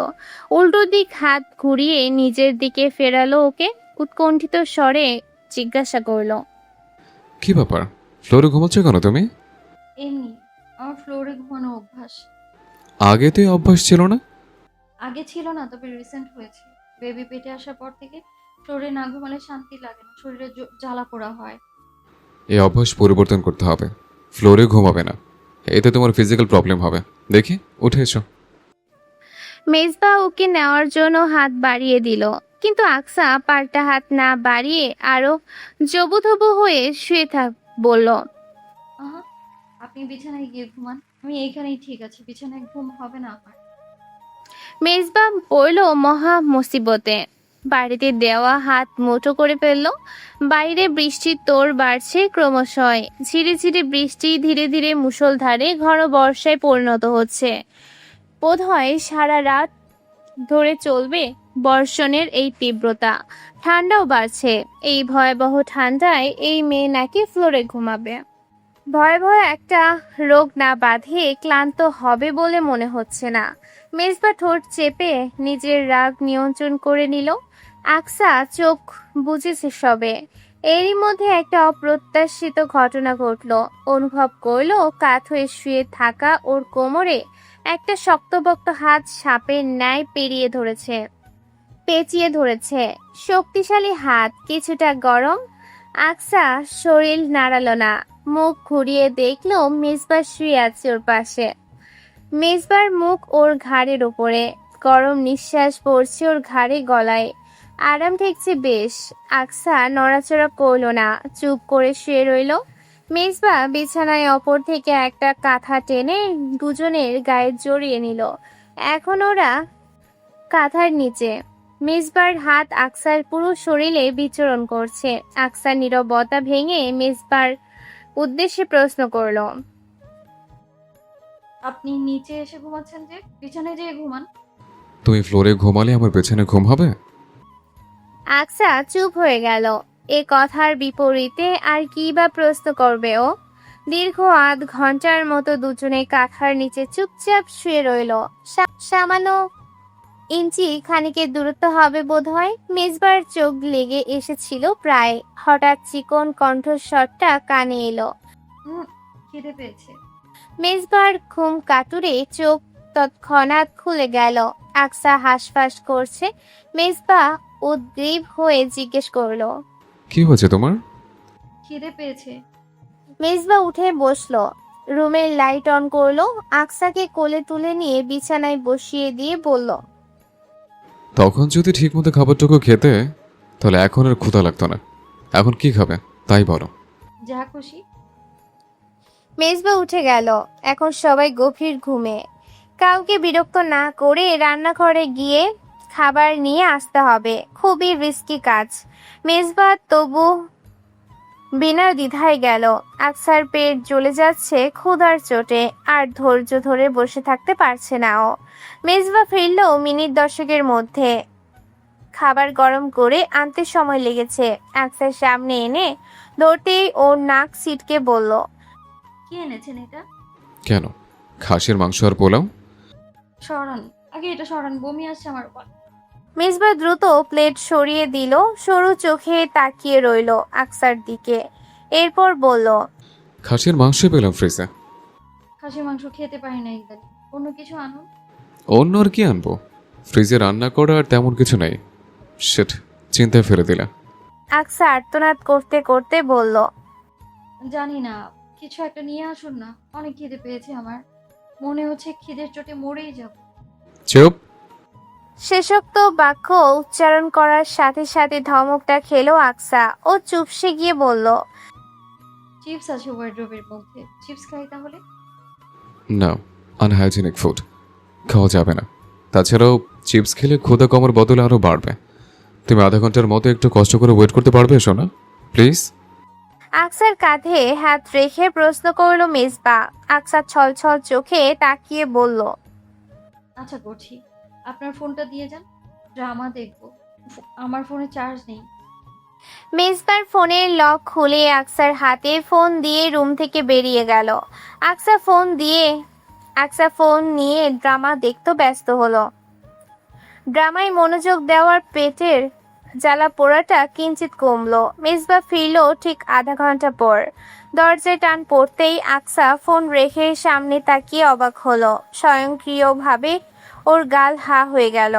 [SPEAKER 3] উল্টো দিক হাত ঘুরিয়ে নিজের দিকে ফেরালো ওকে। উৎকণ্ঠিত স্বরে জিজ্ঞাসা করলো,
[SPEAKER 2] কি ব্যাপার? ফ্লোরে ঘুমাচ্ছ কেন তুমি?
[SPEAKER 6] এমনি আমার ফ্লোরে ঘুমানো অভ্যাস।
[SPEAKER 2] আগে তো এই অভ্যাস ছিল না।
[SPEAKER 6] আগে ছিল না, তবে রিসেন্ট হয়েছে। বেবি পেটে আসার পর থেকে ফ্লোরে না ঘুমালে শান্তি লাগে না, শরীরে জ্বালা পোড়া হয়।
[SPEAKER 2] এই অভ্যাস পরিবর্তন করতে হবে। ফ্লোরে ঘুমাবে না, এতে তোমার ফিজিক্যাল প্রবলেম হবে। দেখি, উঠে এসো।
[SPEAKER 3] মেজবা ওকে নেওয়ার জন্য হাত বাড়িয়ে দিল, কিন্তু আকসা পাল্টা হাত না বাড়িয়ে আরো জবুথবু হয়ে শুয়ে বলল,
[SPEAKER 6] আহা, আপনি বিছানায় গিয়ে ঘুমান, আমি এইখানেই ঠিক আছে, বিছানায় ঘুম হবে না আমার।
[SPEAKER 3] মেজবা পড়ল মহা মুসিবতে। বাড়িতে দেওয়া হাত মুঠো করে ফেলল। বাইরে বৃষ্টির তোড় বাড়ছে ক্রমশই। ঝিরে ঝিরে বৃষ্টি ধীরে ধীরে মুষলধারে ঘন বর্ষায় পরিণত হচ্ছে। বোধহয় সারা রাত ধরে চলবে বর্ষণের এই তীব্রতা। ঠান্ডাও বাড়ছে। এই ভয়াবহ ঠান্ডায় এই মেয়ে নাকি ফ্লোরে ঘুমাবে। ভয়াবহ একটা রোগ না বাঁধে ক্লান্ত হবে বলে মনে হচ্ছে না। মেজবা ঠোঁট চেপে নিজের রাগ নিয়ন্ত্রণ করে নিল। আকসা চোখ বুঝেছে সবে। এরই মধ্যে একটা অপ্রত্যাশিত ঘটনা ঘটল। অনুভব করলো কাত হয়ে শুয়ে থাকা ওর কোমরে একটা শক্তপোক্ত হাত সাপের ন্যায় পেঁচিয়ে ধরেছে। শক্তিশালী হাত, কিছুটা গরম। আকসা শরীর নাড়ালো না। মুখ ঘুরিয়ে দেখলো মেজবা শুয়ে আছে ওর পাশে। মেজবার মুখ ওর ঘাড়ের ওপরে, গরম নিঃশ্বাস পড়ছে ওর ঘাড়ে গলায়। আরাম ঠেকছে বেশ। আকসা নড়াচড়া করলো না, চুপ করে শুয়ে রইল। মেজবা বিছানায় অপর থেকে একটা কাঁথা টেনে দুজনের গায়ে জড়িয়ে নিল। এখন ওরা কাঁথার নিচে। মেজবার হাত আকসার পুরো শরীরে বিচরণ করছে। আকসার নীরবতা ভেঙে মেজবার উদ্দেশ্যে প্রশ্ন করলো,
[SPEAKER 6] আপনি নিচে এসে ঘুমাচ্ছেন যে, বিছানায় যেয়ে ঘুমান।
[SPEAKER 2] তুমি ফ্লোরে ঘুমালে আমার পেছনে ঘুম হবে?
[SPEAKER 3] আকসা চুপ হয়ে গেল। এ কথার বিপরীতে আর কি বা প্রশ্ন করবে ও? দীর্ঘ আধ ঘন্টার মতো দুজনে কাঁথার নিচে চুপচাপ শুয়ে রইল। সামান্য ইঞ্চি খানিকের দূরত্ব হবে বোধহয়। মেজবার চোখ লেগে এসেছিল প্রায়। হঠাৎ চিকন কণ্ঠস্বরটা কানে এলো,
[SPEAKER 6] খিদে পেয়েছে।
[SPEAKER 3] মেজবার ঘুম কাতুরে চোখ তৎক্ষণাৎ খুলে গেল। আকসা হাঁসফাঁস করছে। মেজবা উদ্গ্রীব হয়ে জিজ্ঞেস করলো,
[SPEAKER 2] কি হয়েছে তোমার?
[SPEAKER 6] খিদে পেয়েছে।
[SPEAKER 3] মেজবা উঠে বসলো, রুমের লাইট অন করলো, আকসাকে কোলে তুলে নিয়ে বিছানায় বসিয়ে দিয়ে বলল,
[SPEAKER 2] তখন যদি ঠিকমতো খাবারটুকু খেতে, তাহলে এখন আর ক্ষুধা লাগতো না। এখন কি খাবে তাই বলো।
[SPEAKER 6] যা খুশি।
[SPEAKER 3] মেজবা উঠে গেল। এখন সবাই গভীর ঘুমে। কাউকে বিরক্ত না করে রান্নাঘরে গিয়ে খাবার নিয়ে আসতে হবে। খুবই রিস্কি কাজ। মেজবা তবু বিনা দ্বিধায় গেল। আকসার পেট জ্বলে যাচ্ছে ক্ষুধার চোটে, আর ধৈর্য ধরে বসে থাকতে পারছে না ও। মেজবা ফিরল মিনিট 10 মধ্যে। খাবার গরম করে আনতে সময় লেগেছে। আকসার সামনে এনে ধরতেই ওর নাক সিটকে বলল,
[SPEAKER 6] কি এনেছেন এটা?
[SPEAKER 2] কেন, খাসির মাংস আর পোলাও।
[SPEAKER 6] সরান, আগে এটা সরান, বমি আসছে আমার উপর।
[SPEAKER 3] মেজবা দ্রুত প্লেট সরিয়ে দিল, সরু চোখে তাকিয়ে রইল আকসার দিকে। এরপর বলল,
[SPEAKER 2] খাসির মাংস পেলাম ফ্রিজে।
[SPEAKER 6] খাসির মাংস খেতে পারি না ইদানি, অন্য কিছু আনুন।
[SPEAKER 2] অন্য আর কি আনবো? ফ্রিজে রান্না করা আর তেমন কিছু নেই। শিট, চিন্তায় ফেলে দিলা।
[SPEAKER 3] আকসা আর্তনাদ করতে করতে বলল,
[SPEAKER 6] জানি না, কিছু একটা নিয়ে আসুন না, অনেক খিদে পেয়েছে আমার, মনে হচ্ছে খিদের চোটে মরেই যাব।
[SPEAKER 2] চুপ।
[SPEAKER 3] শেষোক্ত বাক্য উচ্চারণ করার সাথে সাথে ধমকটা খেলো আকসা। ও চুপসে গিয়ে বলল,
[SPEAKER 6] চিপস আছে ওয়ার্ড্রোবের মধ্যে, চিপস খাই তাহলে।
[SPEAKER 2] না, আনহাইজেনিক ফুড খাওয়া যাবে না। তাছাড়াও চিপস খেলে ক্ষুধা কমার বদলে আরও বাড়বে। তুমি আধা ঘন্টার মতো একটু কষ্ট করে ওয়েট করতে পারবে সোনা, প্লিজ?
[SPEAKER 3] আকসার কাঁধে হাত রেখে প্রশ্ন করলো মেজবা। আকসা ছলছল চোখে তাকিয়ে বলল,
[SPEAKER 6] আচ্ছা করছি, আপনার ফোনটা দিয়ে যান, ড্রামা দেখবো। আমার ফোনে চার্জ নেই।
[SPEAKER 3] মেজবার ফোনের লক খুলে আকসার হাতে ফোন দিয়ে রুম থেকে বেরিয়ে গেল। আকসা ফোন নিয়ে ড্রামা দেখতে ব্যস্ত হলো। ড্রামায় মনোযোগ দেওয়ার পেটের জ্বালা পোড়াটা কিঞ্চিত কমলো। মেজবা ফিরল ঠিক আধা ঘন্টা পর। দরজায় টান পড়তেই আকসা ফোন রেখে সামনে তাকিয়ে অবাক হলো। স্বয়ংক্রিয়ভাবে ওর গাল হা হয়ে গেল।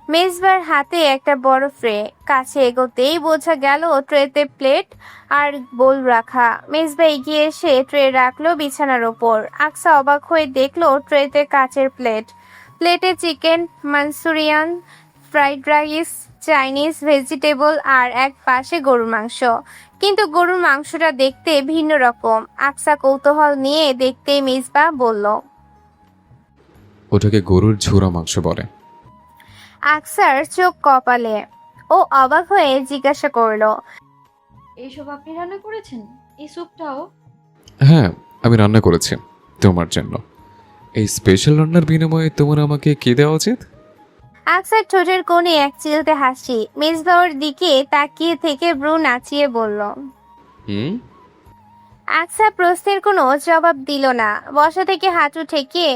[SPEAKER 3] মেজবার হাতে একটা বড় ট্রে, কাছে এগোতেই বোঝা গেল ট্রেতে প্লেট আর বোল রাখা। মেজবা এগিয়ে এসে ট্রে রাখলো বিছানার ওপর। আকসা অবাক হয়ে দেখলো ট্রেতে কাচের প্লেট, প্লেটে chicken manchurian, fried rice, chinese, vegetable আর এক পাশে গরুর মাংস। কিন্তু গরুর মাংসটা দেখতে ভিন্ন রকম। আকসা কৌতূহল নিয়ে দেখতেই মেজবা বলল,
[SPEAKER 2] ওটাকে গরুর ঝুরা মাংস বলে।
[SPEAKER 3] আকসার চোখ কপালে। ও অবাক হয়ে জিজ্ঞাসা করলো,
[SPEAKER 6] এইসব আপনি রান্না করেছেন? এই স্যুপটাও?
[SPEAKER 2] হ্যাঁ, আমি রান্না করেছি তোমার জন্য। এই স্পেশাল রান্নার বিনিময়ে তোমার আমাকে কি দেওয়া উচিত?
[SPEAKER 3] আকসার ঠোঁটের কোণে এক চিলতে হাসি। মেজবা ওর দিকে তাকিয়ে থেকে ব্রু নাচিয়ে বলল।
[SPEAKER 2] হুম।
[SPEAKER 3] আকসা প্রশ্নের কোনো জবাব দিল না। বসা থেকে হাঁটু ঠেকিয়ে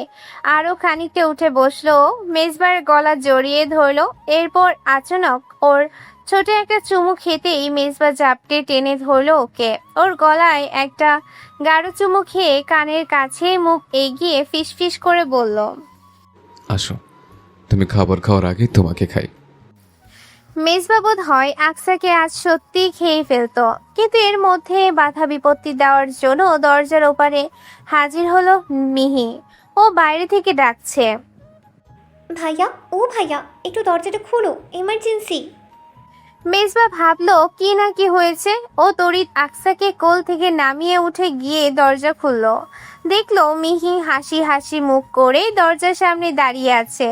[SPEAKER 3] আরো খানিকটা উঠে বসলো। মেজবার গলা জড়িয়ে ধরলো। এরপর আচানক ওর ছোট একটা চুমু খেতেই মেজবা জাপটে টেনে ধরলো ওকে। ওর গলায় একটা গাঢ় চুমু খেয়ে কানের কাছে মুখ এগিয়ে ফিসফিস করে বলল,
[SPEAKER 2] আসো, তুমি খাবার খাওয়ার আগে তোমাকে খাই।
[SPEAKER 3] মেজবা বোধ হয় আকসাকে আজ সত্যি খেয়ে ফেলতো, কিন্তু এর মধ্যে বাধা বিপত্তি দেওয়ার জন্য দরজার ওপারে হাজির হলো মিহি। ও বাইরে থেকে ডাকছে,
[SPEAKER 7] ভাইয়া, ও ভাইয়া, একটু দরজাটা খুলো, এমার্জেন্সি।
[SPEAKER 3] মেজবা ভাবলো কি না কি হয়েছে। ও তড়িৎ আকসাকে কোল থেকে নামিয়ে উঠে গিয়ে দরজা খুললো। দেখলো মিহি হাসি হাসি মুখ করে দরজার সামনে দাঁড়িয়ে আছে।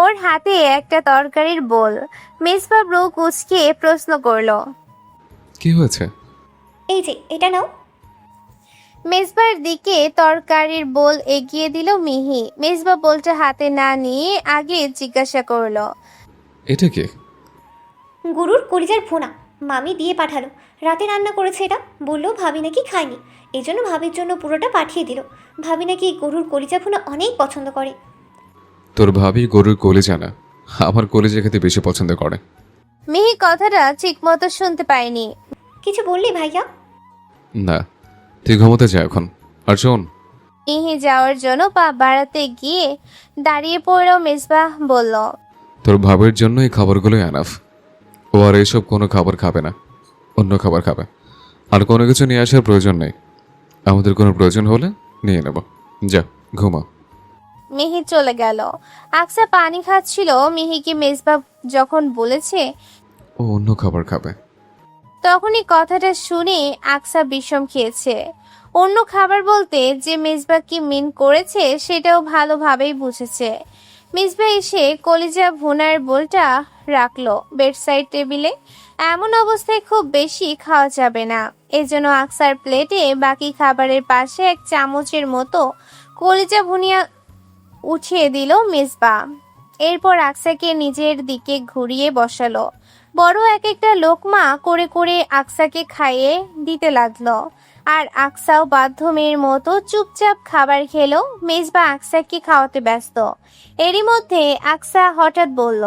[SPEAKER 3] ওর হাতে একটা তরকারির বোল। মেজবা ব্রু কুঁচকে প্রশ্ন করলো,
[SPEAKER 2] কি হয়েছে?
[SPEAKER 7] এই যে এটা নাও।
[SPEAKER 3] মেজবার দিকে তরকারির বোল এগিয়ে দিল মিহি। মেজবা বোলটা হাতে না নিয়ে আগে জিজ্ঞাসা করলো,
[SPEAKER 2] এটা কি?
[SPEAKER 7] গরুর কলিজার ভুনা, মামি দিয়ে পাঠালো। রাতে রান্না করেছে এটা, বললো ভাবি নাকি খায়নি, এই জন্য ভাবির জন্য পুরোটা পাঠিয়ে দিল। ভাবি নাকি গরুর কলিজা ভুনা অনেক পছন্দ করে।
[SPEAKER 2] তোর ভাবি গরুর কলিজা না, আমার কলিজা খেতে বেশি পছন্দ করে।
[SPEAKER 3] মিহি কথাটা ঠিক মতো শুনতে পায়নি।
[SPEAKER 7] কিছু বললি ভাইয়া?
[SPEAKER 2] না, তুই ঘুমোতে যা এখন। আর শোন,
[SPEAKER 3] মিহি যাওয়ার জন্য পা বাড়াতে গিয়ে দাঁড়িয়ে পড়ল। মেজবাহ বলল,
[SPEAKER 2] তোর ভাবের জন্য এই খাবারগুলোই এনাফ। ও আর এইসব কোনো খাবার খাবে না, অন্য খাবার খাবে। আর কোনো কিছু নিয়ে আসার প্রয়োজন নেই। আমাদের কোনো প্রয়োজন হলে নিয়ে নেব। যা ঘুমা।
[SPEAKER 3] মিহি চলে গেল। আকসা পানি খাচ্ছিল। মিহিকে মেজবাহ যখন বলেছে
[SPEAKER 2] ও অন্য খাবার খাবে।
[SPEAKER 3] তখনই কথাটা শুনে আকসা বিষম খেয়েছে। অন্য খাবার বলতে যে মেজবা কি মিন করেছে সেটাও ভালোভাবেই বুঝেছে। মেজবা এসে কলিজা ভুনার বোলটা রাখলো বেডসাইড টেবিলে। এমন অবস্থায় খুব বেশি খাওয়া যাবে না, এজন্য আকসার প্লেটে বাকি খাবারের পাশে এক চামচের মতো কলিজা ভুনিয়া উঠিয়ে দিল মেজবা। এরপর আকসাকে নিজের দিকে ঘুরিয়ে বসালো। বড় এক একটা লোকমা করে করে আকসাকে খাইয়ে দিতে লাগলো। আর আকসাও বাধ্য মেয়ের মতো চুপচাপ খাবার খেলো। মেজবা আকসাকে খাওয়াতে ব্যস্ত। এরই মধ্যে আকসা হঠাৎ বলল,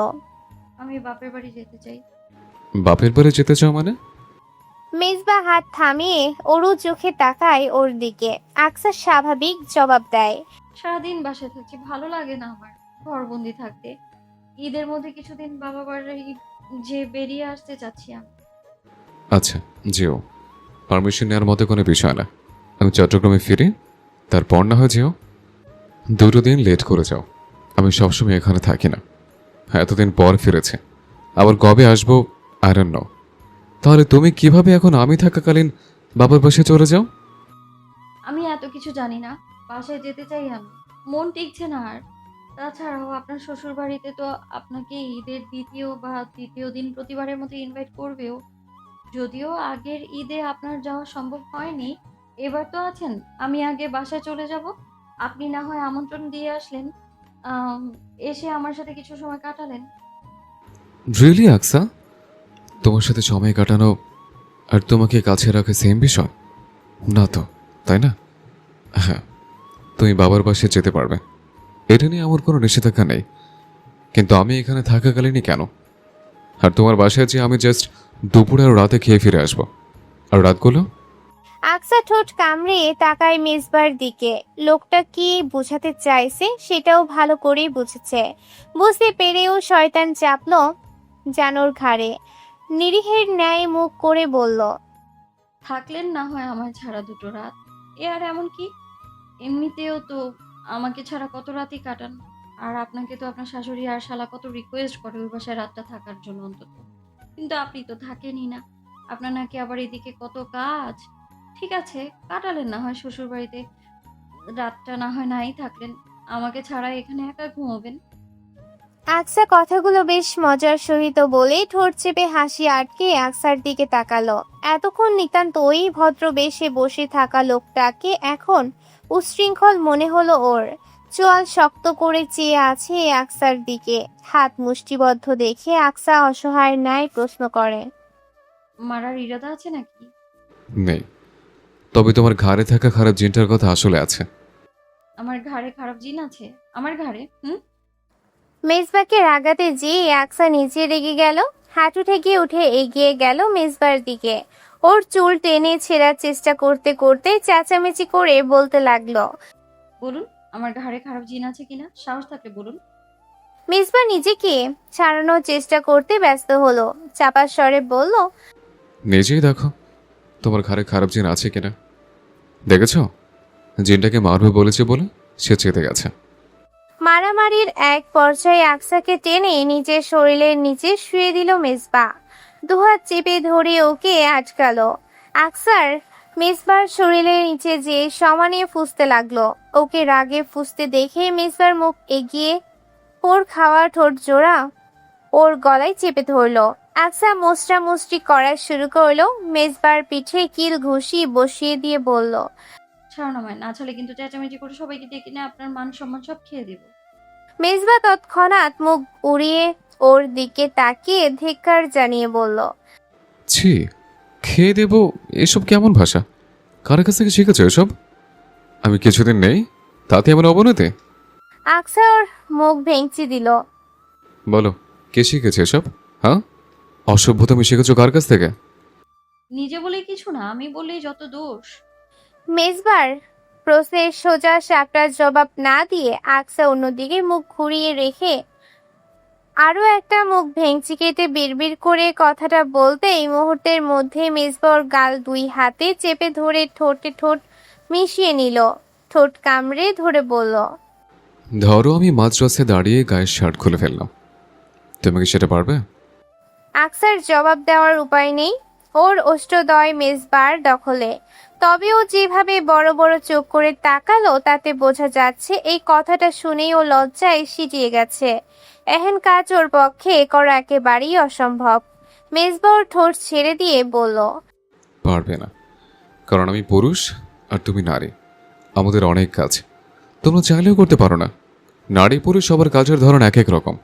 [SPEAKER 6] আমি বাপের বাড়ি যেতে চাই।
[SPEAKER 2] বাপের বাড়ি যেতে চাও মানে?
[SPEAKER 3] মেজবা হাত থামিয়ে অরু চোখে তাকায় ওর দিকে। আকসা স্বাভাবিক জবাব দেয়,
[SPEAKER 6] সারাদিন বাসায় থাকছি, ভালো লাগে না আমার ঘরবন্দি থাকতে। ঈদের মধ্যে কিছুদিন বাবা বাড়ি যে বেরিয়ে আসতে চাচ্ছি আমি।
[SPEAKER 2] আচ্ছা, যেও। পারমিশন নেওয়ার মতো কোনো বিষয় না। আমি চট্টগ্রামে ফিরি, তারপর না হয় যেও। 2 দিন লেট করে যাও। আমি সবসময় এখানে থাকি না, এতদিন পর ফিরেছে। আবার কবে আসবো আই ডোন্ট নো। তাহলে তুমি কিভাবে এখন আমি থাকাকালীন বাবার বাসায় চলে যাও?
[SPEAKER 6] আমি এত কিছু জানি না, বাসায় যেতে চাই আমি। মন টিকছে না আর। তাছাড়াও আপনার শ্বশুর বাড়িতে তো আপনাকে ঈদের দ্বিতীয় বা তৃতীয় দিন প্রতিবারের মতো ইনভাইট করবেও। যদিও আগের ঈদে আপনার যাওয়া সম্ভব হয়নি, এবার তো আছেন। আমি আগে বাসায় চলে যাব, আপনি না হয় আমন্ত্রণ দিয়ে আসলেন, এসে আমার সাথে কিছু সময় কাটালেন।
[SPEAKER 2] রিয়েলি আকসা, তোমার সাথে সময় কাটানো আর তোমাকে কাছে রাখা সেম বিষয় না তো, তাই না? হ্যাঁ, তুমি বাবার বাসায় যেতে পারবে, এটা নিয়ে আমার কোনো নিষেধাজ্ঞা নেই। কিন্তু আমি এখানে থাকাকালীনই কেন? আর তোমার বাসায় যে আমি জাস্ট দুপুরে আর রাতে খেয়ে ফিরে আসবো, আর রাতগুলো?
[SPEAKER 3] আকসা ঠোঁট কামড়ে তাকায় মেজবার দিকে। লোকটা কি বোঝাতে চাইছে সেটাও ভালো করেই বুঝেছে। বুঝতে পেরেও শয়তান চাপলো জানোর ঘাড়ে। নিরীহের ন্যায় মুখ করে বলল,
[SPEAKER 6] থাকলেন না হয় আমার ছাড়া 2 রাত। এ আর এমন কি, এমনিতেও তো আমাকে ছাড়া কত রাতই কাটান। আর আপনাকে তো আপনার শাশুড়ি আর শালা কত রিকোয়েস্ট করে ওই বাসায় রাতটা থাকার জন্য অন্তত। কিন্তু আপনি তো থাকেনই না। আপনার নাকি আবার এদিকে কত কাজ। ঠিক আছে, কাটালেন না হয় শ্বশুর বাড়িতে রাতটা, না হয় নাই থাকলেন। আমাকে ছাড়া এখানে একা ঘুমোবেন।
[SPEAKER 3] আকসা কথাগুলো বেশ মজার সহিত বলে ঠোঁট চেপে হাসি আটকে আকসার দিকে তাকালো। এতক্ষণ নিতান্তই ভদ্র বেশে বসে থাকা লোকটাকে এখন উচ্ছৃঙ্খল মনে হলো ওর। চোয়াল শক্ত করে চেয়ে আছে আকসার দিকে। হাত মুষ্টিবদ্ধ দেখে আকসা অসহায়ের ন্যায় প্রশ্ন করে,
[SPEAKER 6] মারার ইরাদা আছে নাকি?
[SPEAKER 2] নেই, তবে তোমার ঘাড়ে থাকা খারাপ জিনটার কথা আসলে আছে।
[SPEAKER 6] আমার ঘাড়ে খারাপ জিন আছে? আমার ঘাড়ে?
[SPEAKER 3] মেজবাকে রাগাতে যেয়ে আকসা নিচে রেগে গেল। হাঁটু থেকে উঠে এগিয়ে গেল মেজবার দিকে। ওর চুল টেনে ছেঁড়ার চেষ্টা করতে করতে চেঁচামেচি করে বলতে লাগলো,
[SPEAKER 6] বলুন, আমার ঘাড়ে খারাপ জিন আছে কিনা, সাহস থাকলে বলুন।
[SPEAKER 3] মেজবা নিজেকে ছাড়ানোর চেষ্টা করতে ব্যস্ত হলো। চাপা স্বরে বলল,
[SPEAKER 2] নিজেই দেখো তোমার ঘাড়ে খারাপ জিন আছে কিনা। দেখেছ, জিনটাকে মারবে বলেছে বলে সে চেতে গেছে।
[SPEAKER 3] মারামারির এক পর্যায়ে আকসাকে টেনে নিজের শরীরের নিচে শুয়ে দিল মেজবা। দুহাত চেপে ধরে ওকে আটকালো। আকসার মেজবার শরীরের নিচে যে সমানে ফুঁসতে লাগলো। ওকে রাগে ফুঁসতে দেখে মেজবার মুখ এগিয়ে ওর খাওয়া ঠোঁট জোড়া ওর গলায় চেপে ধরলো। আকসা মোস্টামুষ্টি করা শুরু করলো। মেজবার পিঠে কিল ঘুষি বসিয়ে দিয়ে বলল,
[SPEAKER 6] ছাড়ো না আমায়, না ছাড়লে কিন্তু চেঁচামেচি করে সবাইকে ডেকে নিয়ে আপনার মান সম্মান সব খেয়ে দেবো।
[SPEAKER 3] মেজবা তৎক্ষণাৎ মুখ উড়িয়ে ওর দিকে তাকিয়ে ধিক্কার জানিয়ে বলল,
[SPEAKER 2] ছি, খেয়ে দেবো, এসব কেমন ভাষা? কার কাছ থেকে শিখেছো এসব? আমি কিছুদিন নেই, তাতে আমার অবনতি?
[SPEAKER 3] আকসা ওর মুখ ভেঙচি দিল।
[SPEAKER 2] বলো, কে শিখেছে এসব? হ্যাঁ, অসভ্য তুমি শিখেছো কার কাছ থেকে?
[SPEAKER 6] নিজে বলে কিছু না, আমি বললেই যত দোষ।
[SPEAKER 3] মেজবার প্রশ্নের সোজা সাপটার জবাব না দিয়ে আকসা অন্যদিকে মুখ ঘুরিয়ে রেখে আরো একটা মুখ ভেঙচি কেটে বিড়বিড় করে কথাটা বলতেই মুহূর্তের মধ্যে মেজবা ওর গাল 2 হাতে চেপে ধরে ঠোঁটে ঠোঁট মিশিয়ে নিল। ঠোঁট কামড়ে ধরে বলল,
[SPEAKER 2] ধরো আমি মাঝরাস্তায় দাঁড়িয়ে গায়ের শার্ট খুলে ফেললাম, তুমি কি সেটা পারবে?
[SPEAKER 3] আকসার জবাব দেওয়ার উপায় নেই। ওর অষ্টদয় মেজবার দখলে। তবে ও যেভাবে বড় বড় চোখ করে তাকালো তাতে বোঝা যাচ্ছে এই কথাটা শুনেই ও লজ্জায় সিটিয়ে গেছে। এহেন কাজ ওর পক্ষে করা একেবারেই অসম্ভব। মেজবা ওর ঠোঁট ছেড়ে দিয়ে বলল,
[SPEAKER 2] পারবে না, কারণ আমি পুরুষ আর তুমি নারী। আমাদের অনেক কাজ তোমরা চাইলেও করতে পারো না। নারী পুরুষ সবার কাজের ধরন এক এক রকম।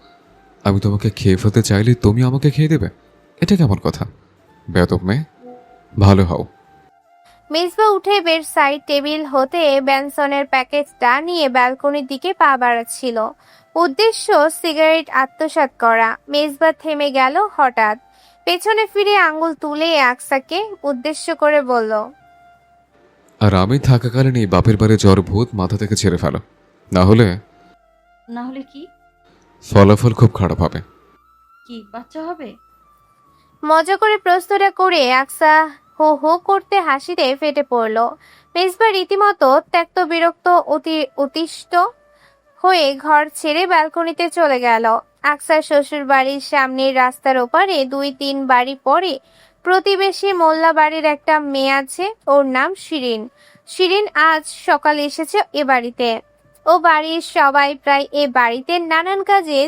[SPEAKER 2] আমি তোমাকে খেয়ে ফেলতে চাইলে তুমি আমাকে খেয়ে দেবে, এটা কেমন কথা? বেয়াদব মেয়ে, ভালো হও।
[SPEAKER 3] মেজবা উঠে বেড সাইড টেবিল হতে বেনসনের প্যাকেটটা নিয়ে ব্যালকনির দিকে পা বাড়াচ্ছিল। উদ্দেশ্য সিগারেট আত্মসাৎ করা। মেজবা থেমে গেল হঠাৎ। পেছনে ফিরে আঙ্গুল তুলে আকসাকে উদ্দেশ্য করে বলল,
[SPEAKER 2] আর আমি থাকাকালীন এই বাপের বাড়ি জ্বর ভূত মাথা থেকে ছেড়ে ফেলো, না হলে
[SPEAKER 6] না হলে কি?
[SPEAKER 2] ফলাফল খুব খারাপ হবে।
[SPEAKER 6] কি বাচ্চা হবে?
[SPEAKER 3] মজা করে প্রশ্নটা করে আকসা হো হো করতে হাসিতে ফেটে পড়ল। মেজবা রীতিমতো ত্যক্ত বিরক্ত অতিষ্ঠ হয়ে ঘর ছেড়ে ব্যালকনিতে চলে গেল। আকসার শ্বশুর বাড়ির সামনের রাস্তার ওপারে 2-3 বাড়ি পরে প্রতিবেশী মোল্লা বাড়ির একটা মেয়ে আছে, ওর নাম শিরিন। শিরিন আজ সকালে এসেছে এ বাড়িতে। ও বাড়ির সবাই প্রায় এ বাড়িতে নানান কাজে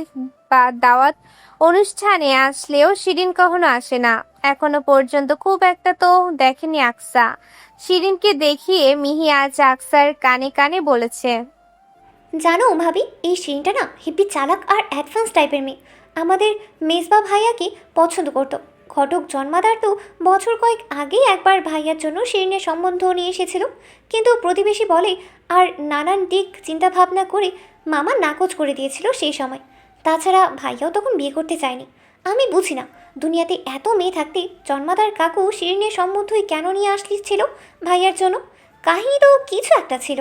[SPEAKER 3] বা দাওয়াত অনুষ্ঠানে আসলেও শিরিন কখনো আসে না। এখনো পর্যন্ত খুব একটা তো দেখেনি আকসা। শিরিনকে দেখিয়ে মিহি আজ আকসার কানে কানে বলেছে,
[SPEAKER 7] জানো ভাবি, এই শিরিনটা না হিব্বি চালাক আর অ্যাডভান্স টাইপের মেয়ে। আমাদের মেজবা ভাইয়াকে পছন্দ করতো। ঘটক জন্মাদার তো বছর কয়েক আগেই একবার ভাইয়ার জন্য শিরিনের সম্বন্ধ নিয়ে এসেছিল, কিন্তু প্রতিবেশী বলে আর নানান দিক চিন্তাভাবনা করে মামা নাকচ করে দিয়েছিল সেই সময়। তাছাড়া ভাইয়াও তখন বিয়ে করতে চায়নি। আমি বুঝি না, দুনিয়াতে এত মেয়ে থাকতে জন্মাদার কাকু শিরিনের সম্বন্ধই কেন নিয়ে আসছিল ভাইয়ার জন্য? কাহিনী তো কিছু একটা ছিল।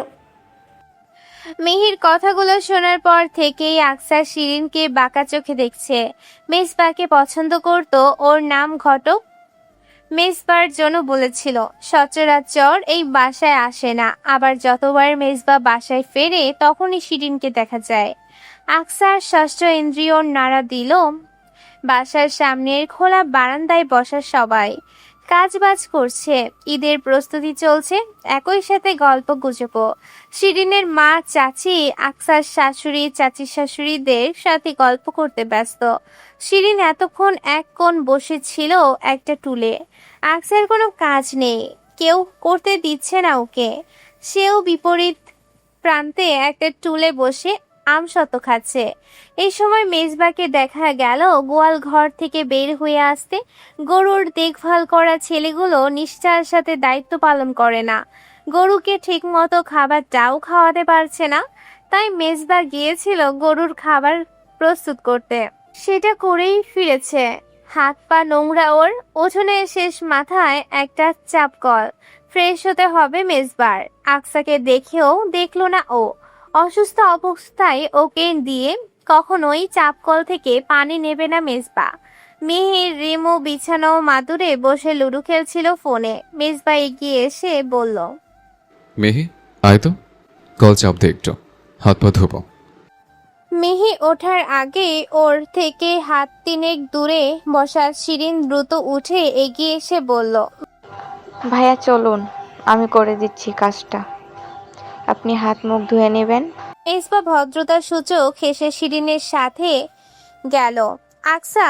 [SPEAKER 3] মিহির কথাগুলো শোনার পর থেকেই আকসা শিরিনকে বাঁকা চোখে দেখছে। মেজবাকে পছন্দ করত, ওর নাম ঘটক মেজবার জন্য বলেছিল। সচরাচর এই বাসায় আসে না, আবার যতবার মেজবা বাসায় ফেরে তখনই শিরিনকে দেখা যায়। আকসার ষষ্ঠ ইন্দ্রিয় নাড়া দিল। বাসার সামনের খোলা বারান্দায় বসা সবাই কাজবাজ করছে, ঈদের প্রস্তুতি চলছে, একই সাথে গল্প গুজবও। শিরিনের মা, চাচি, আকসার শাশুড়ি, চাচি শাশুড়িদের সাথে গল্প করতে ব্যস্ত। শিরিন এতক্ষণ এক কোণ বসেছিল একটা টুলে। আকসার কোনো কাজ নেই, কেউ করতে দিচ্ছে না ওকে। সেও বিপরীত প্রান্তে একটা টুলে বসে আমসত্ব খাচ্ছে। এই সময় মেজবাকে দেখা গেল গোয়াল ঘর থেকে বের হয়ে আসতে। গরুর দেখভাল করা ছেলেগুলো নিষ্ঠার সাথে দায়িত্ব পালন করে না, গরুকে ঠিকমতো খাবারটাও খাওয়াতে পারছে না। তাই মেজবা গিয়েছিল গরুর খাবার প্রস্তুত করতে, সেটা করেই ফিরেছে। হাত পা নোংরা ওর, উঠোনে শেষ মাথায় একটা চাপ কল। ফ্রেশ হতে হবে মেজবার। আকসাকে দেখেও দেখলো না ও। অসুস্থ অবস্থায় ওকে দিয়ে কখনোই চাপকল থেকে পানি নেবে না মেজবা। মিহির রিমু বিছানো মাদুরে বসে লুডো খেলছিল ফোনে। মেজবা এগিয়ে এসে বলল,
[SPEAKER 2] মেহি, আয় তো, কল চাপ দে একটু, হাত পা ধোবো।
[SPEAKER 3] মিহি ওঠার আগে ওর থেকে হাত 3 দূরে বসা শিরিন দ্রুত উঠে এগিয়ে এসে বলল,
[SPEAKER 8] ভাইয়া চলুন, আমি করে দিচ্ছি কাজটা। আপনি হাত মুখ ধুয়ে নেবেন।
[SPEAKER 3] মেজবা ভদ্রতার সূচক হেসে শিরিনের সাথে গেল। আকসা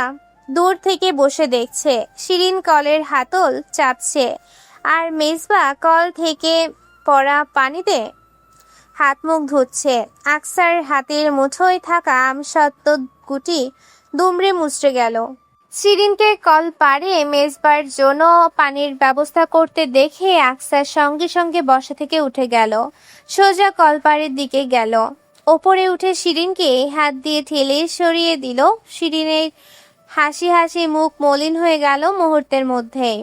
[SPEAKER 3] দূর থেকে বসে দেখছে শিরিন কলের হাতল চাপছে, আর মেজবা কল থেকে পড়া পানিতে হাত মুখ ধুচ্ছে। আকসার হাতের মুঠোয় থাকা আমসত্ত্ব গুটি দুমড়ে মুচড়ে গেল। শিরিনকে কল পাড়ে মেজবার জন্য পানির ব্যবস্থা করতে দেখে আকসার সঙ্গে সঙ্গে বসা থেকে উঠে গেল, সোজা কলপাড়ের দিকে গেল। ওপরে উঠে শিরিনকে হাত দিয়ে ঠেলে সরিয়ে দিল। শিরিনের হাসি হাসি মুখ মলিন হয়ে গেল মুহূর্তের মধ্যেই।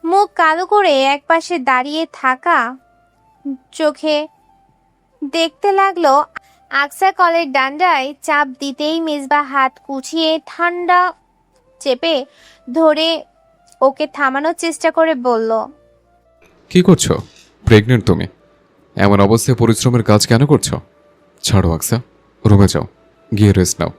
[SPEAKER 3] মুখ কালো করে একপাশে দাঁড়িয়ে থাকা চোখে দেখতে লাগলো। আকসা কলের ডান্ডায় চাপ দিতেই মেজবা হাত কুচিয়ে ঠান্ডা চেপে ধরে ওকে থামানোর চেষ্টা করে বলল,
[SPEAKER 2] কি করছো? প্রেগনেন্ট তুমি, এমন অবস্থায় পরিশ্রমের কাজ কেন করছো? ছাড়ো আকসা, রুমে যাও, গিয়ে রেস্ট নাও।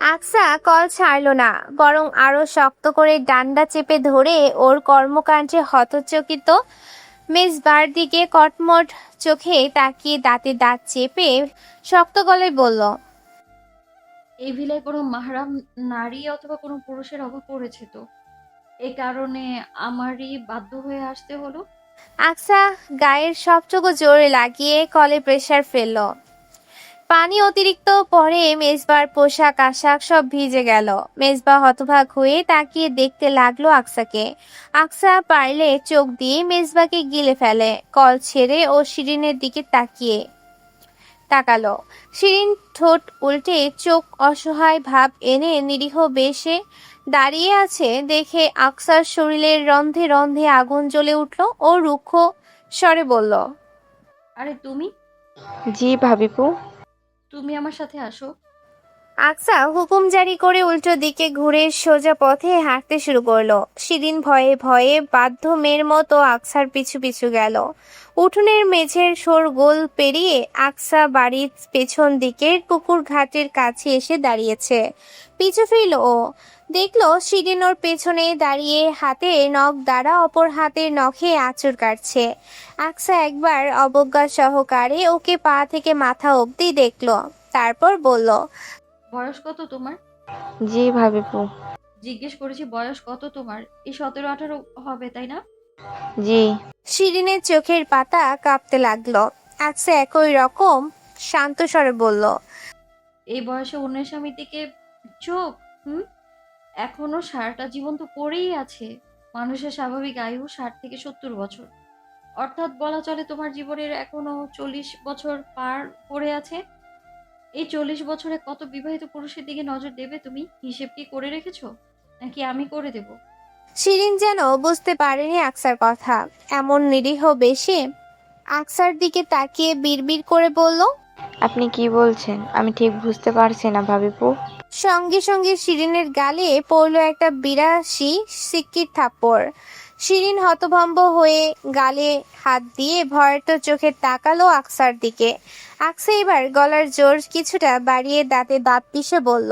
[SPEAKER 3] আকসা কল ছাড়লো না, বরং আরো শক্ত করে ডান্ডা চেপে ধরে ওর কর্মকাণ্ডে হতচকিত মেজবার দিকে কটমট চোখে তাকিয়ে দাঁতে দাঁত চেপে শক্ত গলায় বলল,
[SPEAKER 6] এই ভিলায় কোনো মাহরাম নারী অথবা কোনো পুরুষের অভাব পড়েছে তো, এই কারণে আমারই বাধ্য হয়ে আসতে হলো।
[SPEAKER 3] আকসা গায়ের সবটুকু জোরে লাগিয়ে কলে প্রেসার ফেলল। পানি অতিরিক্ত পরে মেজবার পোশাক আশাক সব ভিজে গেল। মেজবা হতবাক হয়ে তাকিয়ে দেখতে লাগলো আকসাকে। আকসা পারলে চোখ দিয়ে মেজবাকে গিলে ফেলে। কল ছেড়ে ও শিরিনের দিকে তাকালো। শিরিন ঠোঁট উল্টে চোখ অসহায় ভাব এনে নিরীহ বেশে দাঁড়িয়ে আছে দেখে আকসার শরীরের রন্ধে রন্ধে আগুন জ্বলে উঠল ও রুক্ষ স্বরে বলল,
[SPEAKER 6] আরে তুমি
[SPEAKER 8] জি ভাবিপু।
[SPEAKER 6] তুমি আমার সাথে আসো।
[SPEAKER 3] আকসা হুকুম জারি করে উল্টো দিকে ঘুরে সোজা পথে হাঁটতে শুরু করলো। শিরিন ভয়ে ভয়ে বাধ্য মেয়ের মতো আকসার পিছু পিছু গেল। উঠোনের মেঝের শোরগোল পেরিয়ে আকসা বাড়ির পেছন দিকের পুকুর ঘাটের কাছে এসে দাঁড়িয়েছে। পিছু ফিরল ও দেখলো শিরিন ওর পেছনে দাঁড়িয়ে হাতের নখ দ্বারা অপর হাতের নখে আঁচড় কাটছে। আকসা একবার অবজ্ঞা সহকারে ওকে পা থেকে মাথা অবধি দেখলো, তারপর বলল,
[SPEAKER 6] বয়স কত তোমার?
[SPEAKER 8] জি ভাবিপু।
[SPEAKER 6] জিজ্ঞেস করেছি বয়স কত তোমার? এই 17-18 হবে, তাই না?
[SPEAKER 8] জি।
[SPEAKER 3] শিরিনের চোখের পাতা কাঁপতে লাগলো। আকসা একই রকম শান্ত স্বরে বলল,
[SPEAKER 6] এই বয়সে অন্যের স্বামীর দিকে চোখ? এখনো সারাটা জীবন তো পড়েই আছে। মানুষের স্বাভাবিক আয়ু 60 থেকে 70 বছর। অর্থাৎ বলা চলে তোমার জীবনের এখনো 40 বছর পার পড়ে আছে। এই 40 বছরে কত বিবাহিত পুরুষের দিকে নজর দেবে তুমি? হিসেব কি করে রেখেছো, নাকি আমি করে দেব?
[SPEAKER 3] শিরিন যেন বুঝতে পারেনি আকসার কথা। এমন নিরীহ বেশে আকসার দিকে তাকিয়ে বিড়বিড় করে বলল,
[SPEAKER 8] আপনি কি বলছেন আমি ঠিক বুঝতে পারছি না ভাবিপু।
[SPEAKER 3] সঙ্গে সঙ্গে শিরিনের গালে পড়ল একটা বিরাশি সিক্কির থাপ্পড়। শিরিন হতভম্ব হয়ে গালে হাত দিয়ে ভয়ার্ত চোখে তাকালো আকসার দিকে। আকসা এবার গলার জোর কিছুটা বাড়িয়ে দাঁতে দাঁত পিষে বলল,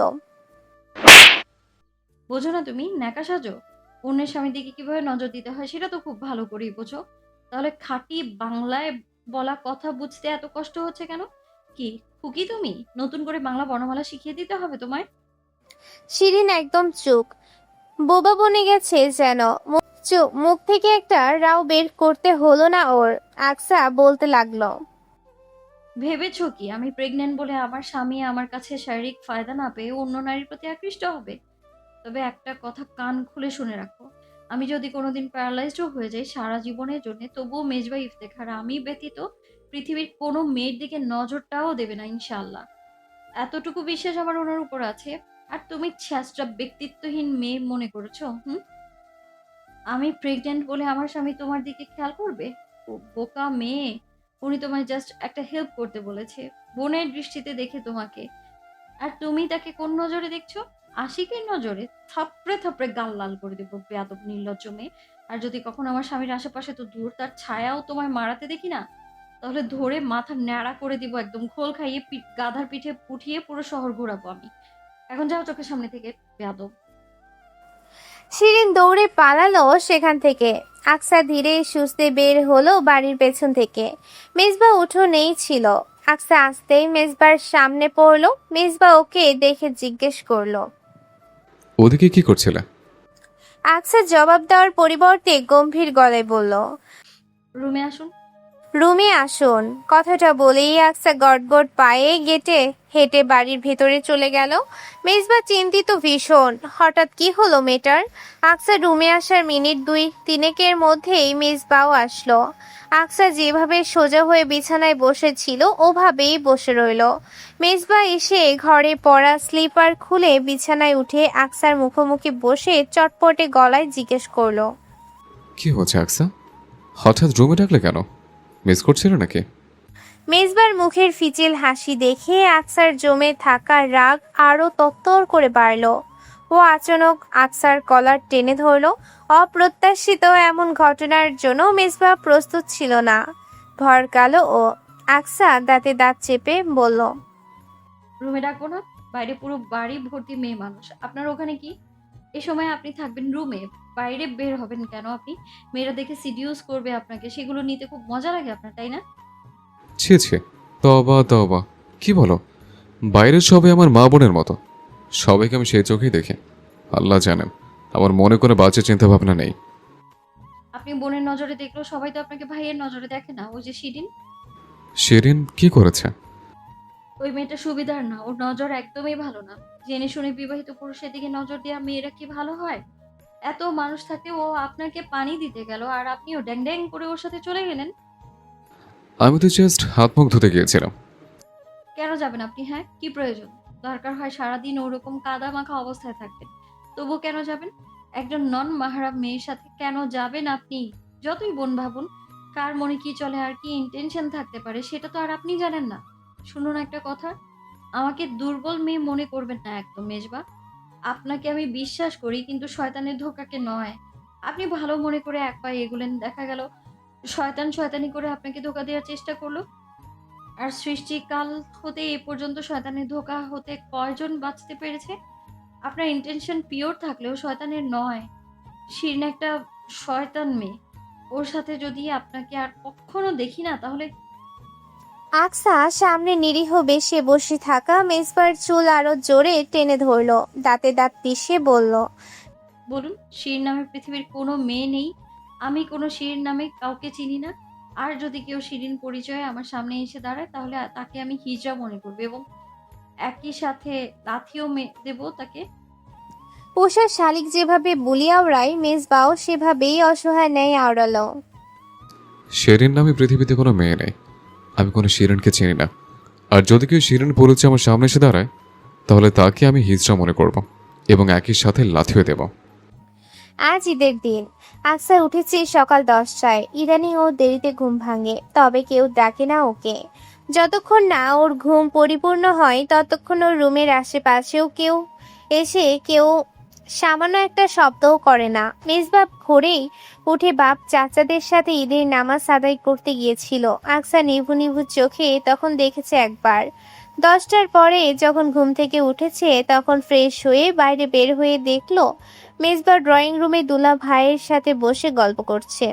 [SPEAKER 6] বোঝো না তুমি? ন্যাকা সাজো। অন্যের স্বামীর দিকে কিভাবে নজর দিতে হয় সেটা তো খুব ভালো করেই বোঝো। তাহলে খাঁটি বাংলায় বলা কথা বুঝতে এত কষ্ট হচ্ছে কেন? কি খুকি তুমি? নতুন করে বাংলা বর্ণমালা শিখিয়ে দিতে হবে তোমায়?
[SPEAKER 3] শিরিন একদম চুপ, বোবা বনে গেছে যেন। মুখ থেকে একটা রাও বের করতে হলো না ওর। আকসা বলতে লাগলো,
[SPEAKER 6] ভেবেছো কি আমি প্রেগনেন্ট বলে আমার স্বামী আমার কাছে শারীরিক ফায়দা না পেয়ে অন্য নারীর প্রতি আকৃষ্ট হবে? তবে একটা কথা কান খুলে শুনে রাখো, আমি যদি কোনোদিন প্যারালাইজডও হয়ে যাই সারা জীবনের জন্য, তবুও মেজবা ইফতেখার আমি ব্যতীত পৃথিবীর কোনো মেয়ের দিকে নজরটাও দেবে না ইনশাআল্লাহ। এতটুকু বিশ্বাস আমার ওনার উপর আছে। আর তুমি ছ্যাঁচড়া ব্যক্তিত্বহীন মেয়ে মনে করেছো? আমি প্রেগনেন্ট বলে আমার স্বামী তোমার দিকে খেয়াল করবে? ও বোকা মেয়ে। উনি তোমায় জাস্ট একটা হেল্প করতে বলেছে, বোনের দৃষ্টিতে দেখে তোমাকে। আর তুমি তাকে কোন নজরে দেখছো? আশিকের নজরে? থাপড়ে থাপড়ে গাল লাল করে দেবো, বেয়াদব নির্লজ্জ মেয়ে। আর যদি কখনো আমার স্বামীর আশেপাশে তো দূর, তার ছায়াও তোমায় মারাতে দেখি না, তাহলে ধরে মাথা ন্যাড়া করে দিব, একদম খোল খাইয়ে গাধার পিঠে উঠিয়ে পুরো শহর ঘোরাবো আমি। এখন যাও চোখের সামনে থেকে, বেয়াদব।
[SPEAKER 3] শিরিন দৌড়ে পালালো সেখান থেকে। আকসা ধীরে সুস্থে বের হলো বাড়ির পেছন থেকে। মেজবা উঠোনেই ছিল। আকসা আসতেই মেজবার সামনে পড়লো। মেজবা ওকে দেখে জিজ্ঞেস করলো,
[SPEAKER 2] ওদিকে কি করছিলে?
[SPEAKER 3] আকসা জবাব দেওয়ার পরিবর্তে গম্ভীর গলায় বলল,
[SPEAKER 6] রুমে আসুন।
[SPEAKER 3] রুমে আসুন। কথাটা বলেই আকসা গটগট পায়ে গেটে হেঁটে বাড়ির ভেতরে চলে গেল। মেজবা চিন্তিত ভীষণ। হঠাৎ কি হলো মেয়েটার? আকসা রুমে আসার মিনিট 2-3 মধ্যেই মেজবাও আসলো। আকসা যেভাবে সোজা হয়ে বিছানায় বসেছিল ওভাবেই বসে রইল। মেজবা এসে ঘরে পরা স্লিপার খুলে বিছানায় উঠে আকসার মুখোমুখি বসে চটপটে গলায় জিজ্ঞেস করলো,
[SPEAKER 2] কি হচ্ছে আকসা? হঠাৎ রুমে ডাকলে কেন? মিস করছিল নাকি?
[SPEAKER 3] মেজবার মুখের ফিচিল হাসি দেখে আকসার জমে থাকা রাগ আরো তত্তর করে বাড়ল। ও আচানক আকসার কলার টেনে ধরল। অপ্রত্যাশিত এমন ঘটনার জন্য মেজবা প্রস্তুত ছিল না। ভরকালো ও। আকসা দাঁতে দাঁত চেপে বলল,
[SPEAKER 6] রুমে ডাকবো না? বাইরে পুরো বাড়ি ভর্তি মেয়ে মানুষ, আপনার ওখানে কি? এ সময় আপনি থাকবেন রুমে, বাইরে বের হবেন কেন আপনি? মেয়েরা দেখে সিডিউস করবে আপনাকে, সেগুলো নিতে খুব মজা লাগে আপনার, তাই না?
[SPEAKER 2] ছি ছি, তবা তবা, কি বলো? বাইরের সবাই আমার মা বোনের মতো, সবাইকে আমি সেই চোখেই দেখি। আল্লাহ জানেন আমার মনে কোনো বাজে চিন্তা ভাবনা নেই।
[SPEAKER 6] আপনি বোনের নজরে দেখলেও সবাই তো আপনাকে ভাইয়ের নজরে দেখে না। ওই যে শিরিন,
[SPEAKER 2] শিরিন কি করেছে?
[SPEAKER 6] ওই মেয়েটা সুবিধার না, ওর নজর একদমই ভালো না। জেনে শুনে বিবাহিত পুরুষের দিকে নজর দেওয়া মেয়েরা কি ভালো হয়? এত মানুষ থাকতে ও আপনাকে পানি দিতে গেল আর আপনিও ড্যাং ড্যাং করে ওর সাথে চলে গেলেন।
[SPEAKER 2] আমি তো জাস্ট হাত মুখ ধুতে গিয়েছিলাম।
[SPEAKER 6] কেন যাবেন আপনি? হ্যাঁ, কি প্রয়োজন? দরকার হয় সারাদিন ওরকম কাদা মাখা অবস্থায় থাকবেন, তবু কেন যাবেন? একজন নন মাহরাম মেয়ের সাথে কেন যাবেন আপনি? যতই বোন ভাবুন, কার মনে কি চলে আর কি ইন্টেনশন থাকতে পারে সেটা তো আর আপনি জানেন না। শুনুন একটা কথা, আমাকে দুর্বল মেয়ে মনে করবেন না একদম মেজবা। আপনাকে আমি বিশ্বাস করি, কিন্তু শয়তানের ধোঁকাকে নয়। আপনি ভালো মনে করে এক পায়ে এগুলেন, দেখা গেল শয়তান শয়তানি করে আপনাকে ধোঁকা দেওয়ার চেষ্টা করলো। আর সৃষ্টিকাল হতে এ পর্যন্ত শয়তানের ধোঁকা হতে কয়জন বাঁচতে পেরেছে? আপনার ইন্টেনশন পিওর থাকলেও শয়তানের নয়। শিরিন একটা শয়তান মেয়ে। ওর সাথে যদি আপনাকে আর কখনো দেখি না, তাহলে
[SPEAKER 3] আকসা সামনে নিরীহ বেশে বসে থাকা মেজবার চুল আরো জোরে টেনে ধরলো, দাঁতে দাঁত পিষে বলল,
[SPEAKER 6] বলুন, শিরিন নামে পৃথিবীর কোনো মেয়ে নেই। আমি কোনো শিরিন নামে কাউকে চিনি না। আর যদি কেউ শিরিন পরিচয়ে আমার সামনে এসে দাঁড়ায়, তাহলে তাকে আমি হিজড়া মনে করবো এবং একই সাথে লাথিও দেবো তাকে।
[SPEAKER 3] পোষার শালিক যেভাবে বুলি আওড়ায়, মেজবাও সেভাবেই অসহায় ন্যায় আওড়ালো।
[SPEAKER 2] শিরিন নামে পৃথিবীতে কোনো মেয়ে নেই। আমি কোনো শিরিনকে চিনি না। আর যদি কেউ শিরিন পরিচয় আমার সামনে এসে দাঁড়ায়, তাহলে তাকে আমি হিজড়া মনে করব এবং একই সাথে লাথিও দেব।
[SPEAKER 3] আজ ঈদের দিন। আকসা উঠেছে সকাল 10টায়। ইদানিং ও দেরিতে ঘুম ভাঙে, তবে কেউ ডাকে না ওকে। যতক্ষণ না ওর ঘুম পরিপূর্ণ হয় ততক্ষণ ওর রুমের আশেপাশেও কেউ সামান্য একটা শব্দও করে না। মেজবাব ভোরেই উঠে বাপ চাচাদের সাথে ঈদের নামাজ আদায় করতে গিয়েছিল। আকসা নিভু নিভু চোখে তখন দেখেছে একবার। 10টার পরে যখন ঘুম থেকে উঠেছে তখন ফ্রেশ হয়ে বাইরে বের হয়ে দেখলো মেজবা ড্রয়িং রুমে দুলা ভাইয়ের সাথে বসে গল্প করছে।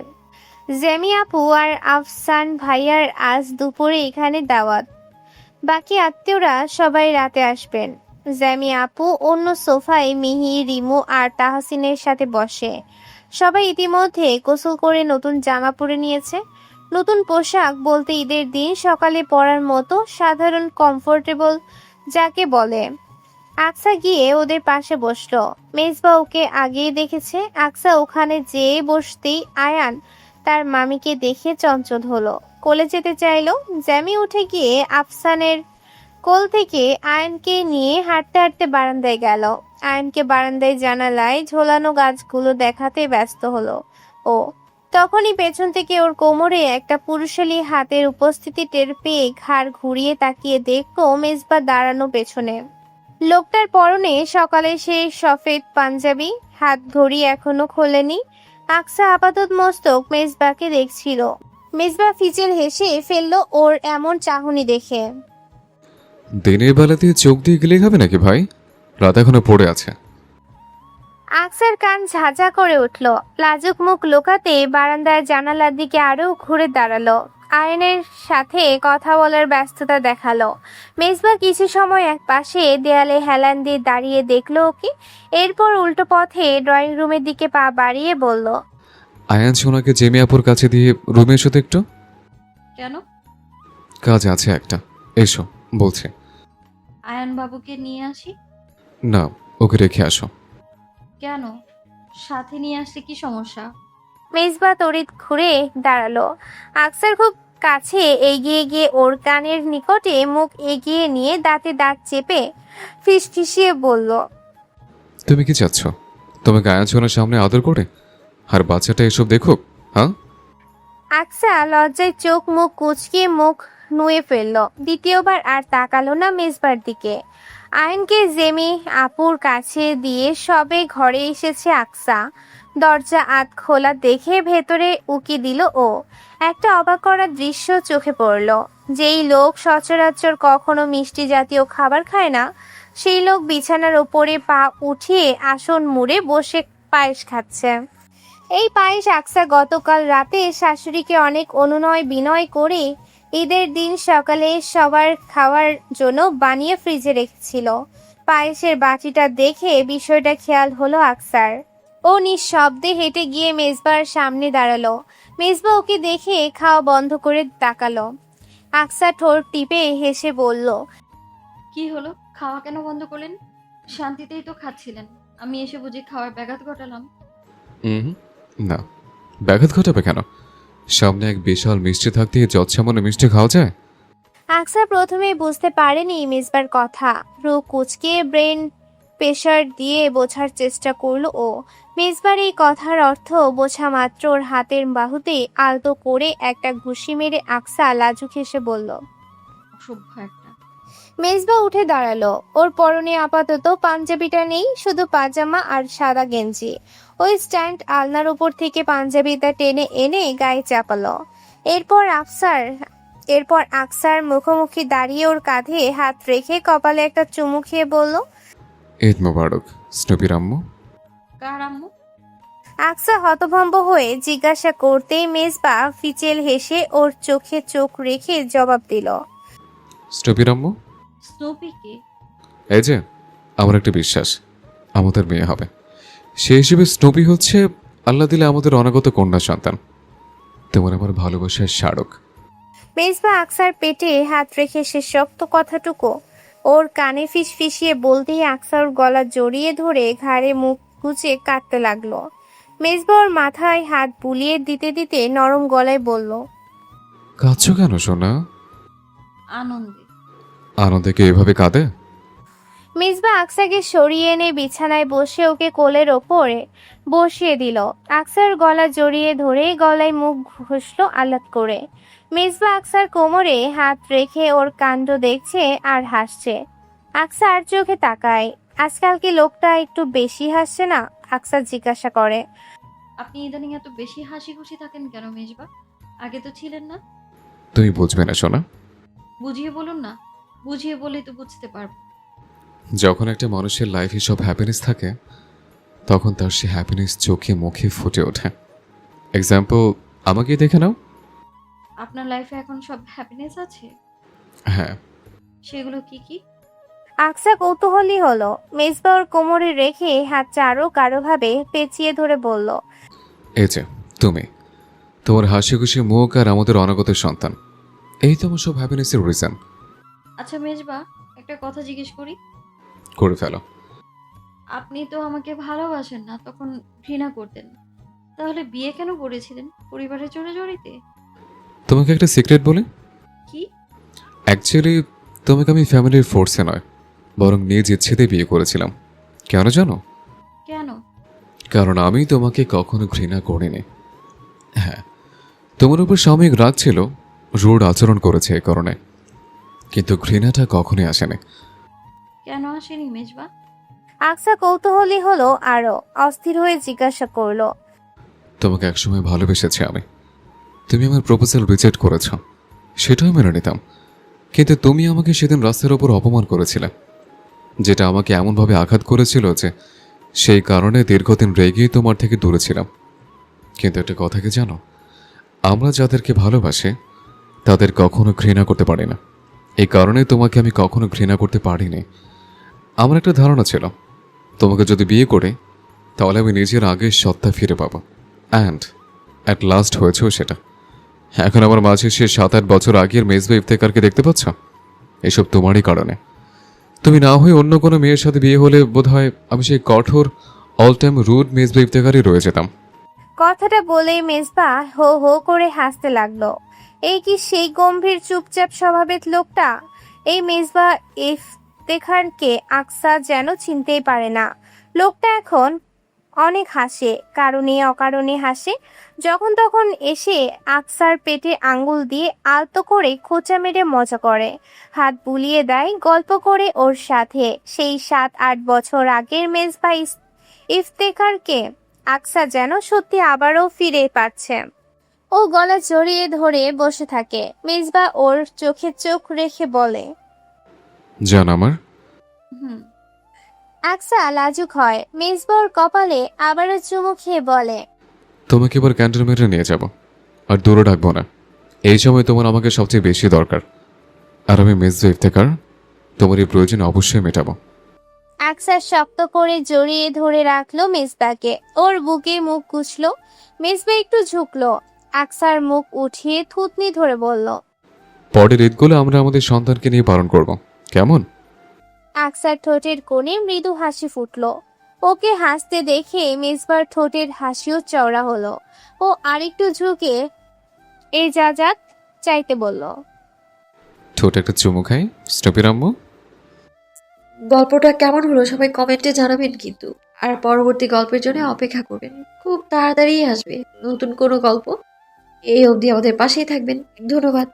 [SPEAKER 3] জেমি আপু আর আফসান ভাইয়ার আজ দুপুরে এখানে দাওয়াত। বাকি আত্মীয়রা সবাই রাতে আসবেন। জেমি আপু অন্য সোফায় মিহি, রিমু আর তাহসিনের সাথে বসে। সবাই ইতিমধ্যে গোসল করে নতুন জামা পরে নিয়েছে। নতুন পোশাক বলতে ঈদের দিন সকালে পরার মতো সাধারণ কমফোর্টেবল যাকে বলে। আকসা গিয়ে ওদের পাশে বসলো। মেজবা ওকে আগেই দেখেছে। আকসা ওখানে যেয়ে বসতেই আয়ান তার মামিকে দেখে চঞ্চল হলো, কোলে যেতে চাইলো। জ্যামি উঠে গিয়ে আফসানের কোল থেকে আয়ানকে নিয়ে হাঁটতে হাঁটতে বারান্দায় গেল। আয়ানকে বারান্দায় জানালায় ঝোলানো গাছগুলো দেখাতে ব্যস্ত হলো ও। তখনই পেছন থেকে ওর কোমরে একটা পুরুষালী হাতের উপস্থিতি টের পেয়ে ঘাড় ঘুরিয়ে তাকিয়ে দেখলো মেজবা দাঁড়ানো পেছনে। লোকটার পরনে সকালে সে সফেদ পাঞ্জাবি, হাত ঘড়ি এখনো খোলেনি। আকসা আপাতত মস্তক মেজবাকে দেখছিল। মেজবা ফিচেল হেসে ফেললো ওর এমন চাহনি দেখে।
[SPEAKER 2] দিনের বেলাতে চোখ দিয়ে গেলে হবে নাকি ভাই? রাত এখনো পড়ে আছে।
[SPEAKER 3] আকসার কান ঝাঁঝা করে উঠল। লাজুক মুখ লোকাতে বারান্দার জানালার দিকে আরো ঘুরে দাঁড়ালো। আয়নের সাথে কথা বলার ব্যস্ততা দেখালো। মেজবা কিছু সময় এক পাশে দেয়ালে হেলান দিয়ে দাঁড়িয়ে দেখলো ওকে। এরপর উল্টো পথে ড্রয়িং রুমের দিকে পা বাড়িয়ে বলল,
[SPEAKER 2] আয়ান সোনাকে জেমি আপুর কাছে দিয়ে রুমে এসো তো একটু।
[SPEAKER 6] কেন?
[SPEAKER 2] কাজ আছে একটা, এসো বলছে।
[SPEAKER 6] আয়ান বাবুকে নিয়ে আসি?
[SPEAKER 2] না, ওকে রেখে আসো।
[SPEAKER 6] কেন? সাথে নিয়ে আসলে কি সমস্যা?
[SPEAKER 3] মেজবা তড়িৎ ঘুরে দাঁড়ালো। আকসার খুব কাছে এগিয়ে গিয়ে ওর কানের নিকটে মুখ এগিয়ে নিয়ে দাঁতে দাঁত চেপে ফিসফিসিয়ে বলল,
[SPEAKER 2] তুমি কি চাচ্ছ তোমাকে আয়ান সোনার সামনে আদর করে আর বাচ্চাটা এসব দেখুক? হ্যাঁ?
[SPEAKER 3] আকসা লজ্জায় চোখ মুখ কুঁচকিয়ে মুখ নুয়ে ফেলল। দ্বিতীয়বার আর তাকালো না মেজবার দিকে। আয়নকে জেমি আপুর কাছে দিয়ে সবে ঘরে এসেছে আকসা। দরজা আধ খোলা দেখে ভেতরে উকি দিল ও। একটা অবাক করার দৃশ্য চোখে পড়ল। যেই লোক সচরাচর কখনো মিষ্টি জাতীয় খাবার খায় না, সেই লোক বিছানার ওপরে পা উঠিয়ে আসন মুড়ে বসে পায়েস খাচ্ছে। এই পায়েস আকসা গতকাল রাতে শাশুড়িকে অনেক অনুনয় বিনয় করে ঈদের দিন সকালে সবার খাওয়ার জন্য বানিয়ে ফ্রিজে রেখেছিল। পায়েসের বাটিটা দেখে বিষয়টা খেয়াল হলো আকসার। ও নিঃশব্দে হেঁটে গিয়ে মেজবার সামনে দাঁড়ালো। মেজবা ওকে দেখে খাওয়া বন্ধ করে তাকালো। আকসা ঠোঁট টিপে হেসে বলল,
[SPEAKER 6] কি হলো? খাওয়া কেন বন্ধ করলেন? শান্তিতেই তো খাচ্ছিলেন। আমি এসে বুঝি খাওয়ার ব্যাঘাত ঘটালাম?
[SPEAKER 2] হুম, না, ব্যাঘাত ঘটাবে কেন? সামনে এক বিশাল মিষ্টি থাকতে যৎসামান্য মিষ্টি খাওয়া যায়?
[SPEAKER 3] আকসার প্রথমেই বুঝতে পারেনি মিসবার কথা। ভ্রু কুচকে ব্রেন প্রেশার দিয়ে বোঝার চেষ্টা করলো ও। মিসবার এই কথার অর্থ বোঝা মাত্র ওর হাতের বাহুতে আলতো করে একটা ঘুষি মেরে আকসা লাজুক হেসে বলল।
[SPEAKER 6] অসভ্য একটা।
[SPEAKER 3] মেজবা উঠে দাঁড়ালো। ওর পরনে আপাতত পাঞ্জাবিটা নেই, শুধু পাজামা আর সাদা গেঞ্জি। ওই স্ট্যান্ড আলনার উপর থেকে পাঞ্জাবিটা টেনে এনে গায়ে চাপালো। এরপর আকসার মুখোমুখি দাঁড়িয়ে ওর কাঁধে হাত রেখে কপালে একটা চুমু খেয়ে বলল।
[SPEAKER 2] ঈদ মোবারক স্নুপির আম্মু।
[SPEAKER 6] কার আম্মু?
[SPEAKER 3] আকসা হতভম্ব হয়ে জিজ্ঞাসা করতেই মেজবা ফিচেল হেসে ওর চোখে চোখ রেখে জবাব দিল।
[SPEAKER 2] স্নুপির আম্মু?
[SPEAKER 6] স্নুপি কে?
[SPEAKER 2] এই যে, আমার একটা বিশ্বাস আমাদের মেয়ে হবে, সেই হিসেবে স্নুপি হচ্ছে আল্লাহ দিলে আমাদের অনাগত কন্যা সন্তান। তোমার আমার ভালোবাসার স্মারক।
[SPEAKER 3] মেজবা আকসার পেটে হাত রেখে সে শক্ত কথাটুকু ওর কানে ফিসফিসিয়ে বলতেই আকসা ওর গলা জড়িয়ে ধরে ঘাড়ে মুখ গুজে কাটতে লাগলো। মেজবা ওর মাথায় হাত বুলিয়ে দিতে দিতে নরম গলায় বলল।
[SPEAKER 2] কাঁদছো কেন সোনা?
[SPEAKER 6] আনন্দে।
[SPEAKER 2] আনন্দে কি এভাবে কাঁদে?
[SPEAKER 3] মেজবা আকসাকে সরিয়ে এনে বিছানায় বসে ওকে কোলের ওপরে বসিয়ে দিল। আকসার গলা জড়িয়ে ধরে গলায় মুখ ঘষল আলাদ করে। মেজবা আকসার কোমরে হাত রেখে ওর কাণ্ড দেখছে আর হাসছে। আকসা আর চোখে তাকায়। আজকাল কি লোকটা একটু বেশি হাসছে না? আকসা জিজ্ঞাসা করে।
[SPEAKER 6] আপনি ইদানিং এত বেশি হাসি খুশি থাকেন কেন মেজবা? আগে তো ছিলেন না।
[SPEAKER 2] তুমি বুঝবে না সোনা।
[SPEAKER 6] বুঝিয়ে বলুন না। বুঝিয়ে বলেই তো বুঝতে পারবো।
[SPEAKER 2] যখন একটা মানুষের লাইফে সব হ্যাপিনেস থাকে, তখন তার সে হ্যাপিনেস চোখে মুখে ফুটে ওঠে। এক্সাম্পল, আমাকে দেখে নাও।
[SPEAKER 6] আপনার লাইফে এখন সব হ্যাপিনেস আছে?
[SPEAKER 2] হ্যাঁ।
[SPEAKER 6] সেগুলো কি কি?
[SPEAKER 3] আকসা কৌতূহলী হলো। মেজবা ওর কোমরে রেখে হাতটা আরো কারোভাবে পেঁচিয়ে ধরে বলল।
[SPEAKER 2] এই যে তুমি, তোমার হাসি খুশি মুখ আর আমাদের অনাগত সন্তান, এই তোমার সব হ্যাপিনেসের রিজন।
[SPEAKER 6] আচ্ছা মেজবা, একটা কথা জিজ্ঞেস করি।
[SPEAKER 2] করে ফেলো।
[SPEAKER 6] আপনি তো আমাকে ভালোবাসেন না, তখন ঘৃণা করতেন। তাহলে বিয়ে কেন করেছিলেন পরিবারের জোরাজোরিতে?
[SPEAKER 2] তোমাকে একটা সিক্রেট বলি।
[SPEAKER 6] কি?
[SPEAKER 2] অ্যাকচুয়ালি তোমাকে আমি ফ্যামিলির ফোর্সে নয়, বরং নিজ ইচ্ছেতে বিয়ে করেছিলাম। কেন জানো?
[SPEAKER 6] কেন?
[SPEAKER 2] কারণ আমি তোমাকে কখনো ঘৃণা করিনি। হ্যাঁ, তোমার উপর সাময়িক রাগ ছিল, রুড আচরণ করেছে এ কারণে, কিন্তু ঘৃণাটা কখনোই আসেনি।
[SPEAKER 6] কেন আসেনি মেজবা?
[SPEAKER 3] আকসা কৌতূহলী হলো আরো। অস্থির হয়ে জিজ্ঞাসা করলো।
[SPEAKER 2] তোমাকে একসময় ভালোবেসেছি আমি। তুমি আমার প্রপোজাল রিজেক্ট করেছ, সেটাও মেনে নিতাম। কিন্তু তুমি আমাকে সেদিন রাস্তার ওপর অপমান করেছিলে, যেটা আমাকে এমনভাবে আঘাত করেছিল যে সেই কারণে দীর্ঘদিন রেগেই তোমার থেকে দূরে ছিলাম। কিন্তু একটা কথা কি জানো, আমরা যাদেরকে ভালোবাসি তাদের কখনো ঘৃণা করতে পারি না। এই কারণে তোমাকে আমি কখনো ঘৃণা করতে পারিনি। আমার একটা ধারণা ছিল, তোমাকে যদি বিয়ে করে তাহলে আমি নিজের আগের সত্তা ফিরে পাবো। অ্যান্ড অ্যাট লাস্ট হয়েছেও সেটা। এখন আমার মাঝে সে 7-8 বছর আগের মেজবা ইফতেখারকে দেখতে পাচ্ছ? এসব তোমারই কারণে। তুমি না হয়ে অন্য কোনো মেয়ের সাথে বিয়ে হলে বোধহয় আমি সেই কঠোর অল টাইম রুড মেজবা ইফতেখারই রয়ে যেতাম।
[SPEAKER 3] কথাটা বলেই মেজবা হো হো করে হাসতে লাগলো। এই কি সেই গম্ভীর চুপচাপ স্বভাবের লোকটা? এই মেজবা ইফতেখারকে আকসা যেন চিনতেই পারে না। লোকটা এখন অনেক হাসে, কারণে অকারণে হাসে। যখন তখন এসে আকসার পেটে আঙ্গুল দিয়ে আলতো করে খোঁচা মেরে মজা করে, হাত বুলিয়ে দেয় গল্প করে ওর সাথে। সেই 7-8 বছর আগের মেজবা ইফতেখারকে আকসা যেন সত্যি আবারও ফিরে পাচ্ছে। ও গলা জড়িয়ে ধরে বসে থাকে। মেজবা ওর চোখে চোখ রেখে বলে।
[SPEAKER 2] জান আমার।
[SPEAKER 6] হুম।
[SPEAKER 3] আকসা লাজুক হয়। মেজবা ওর কপালে আবারও চুমু খেয়ে বলে।
[SPEAKER 2] তোমাকে এবার ক্যান্টনমেন্টে নিয়ে যাব, আর দূরে ডাকবো না। এই সময় তোমার আমাকে সবচেয়ে বেশি দরকার, আর আমি মেজবা ইফতেখার তোমার এই প্রয়োজন অবশ্যই মেটাবো।
[SPEAKER 3] আকসা শক্ত করে জড়িয়ে ধরে রাখলো মেজবাকে। ওর বুকে মুখ গুছলো। মেজবা একটু ঝুঁকলো। আকসার মুখ উঠিয়ে থুতনি ধরে বলল।
[SPEAKER 2] পরের ঈদগুলো আমরা আমাদের সন্তানকে নিয়ে পালন করব, কেমন?
[SPEAKER 3] আকসার ঠোঁটের কোণে মৃদু হাসি ফুটলো। ওকে হাসতে দেখে মেজবার ঠোঁটের হাসিও চওড়া হলো। ও আরেকটু ঝুঁকে এজাজত চাইতে বলল।
[SPEAKER 2] ঠোঁট একটা চুমু খাই স্টপির আম্মু।
[SPEAKER 9] গল্পটা কেমন হলো সবাই কমেন্টে জানাবেন কিন্তু। আর পরবর্তী গল্পের জন্য অপেক্ষা করবেন, খুব তাড়াতাড়ি আসবে নতুন কোনো গল্প। এই অবধি আমাদের পাশেই থাকবেন। ধন্যবাদ।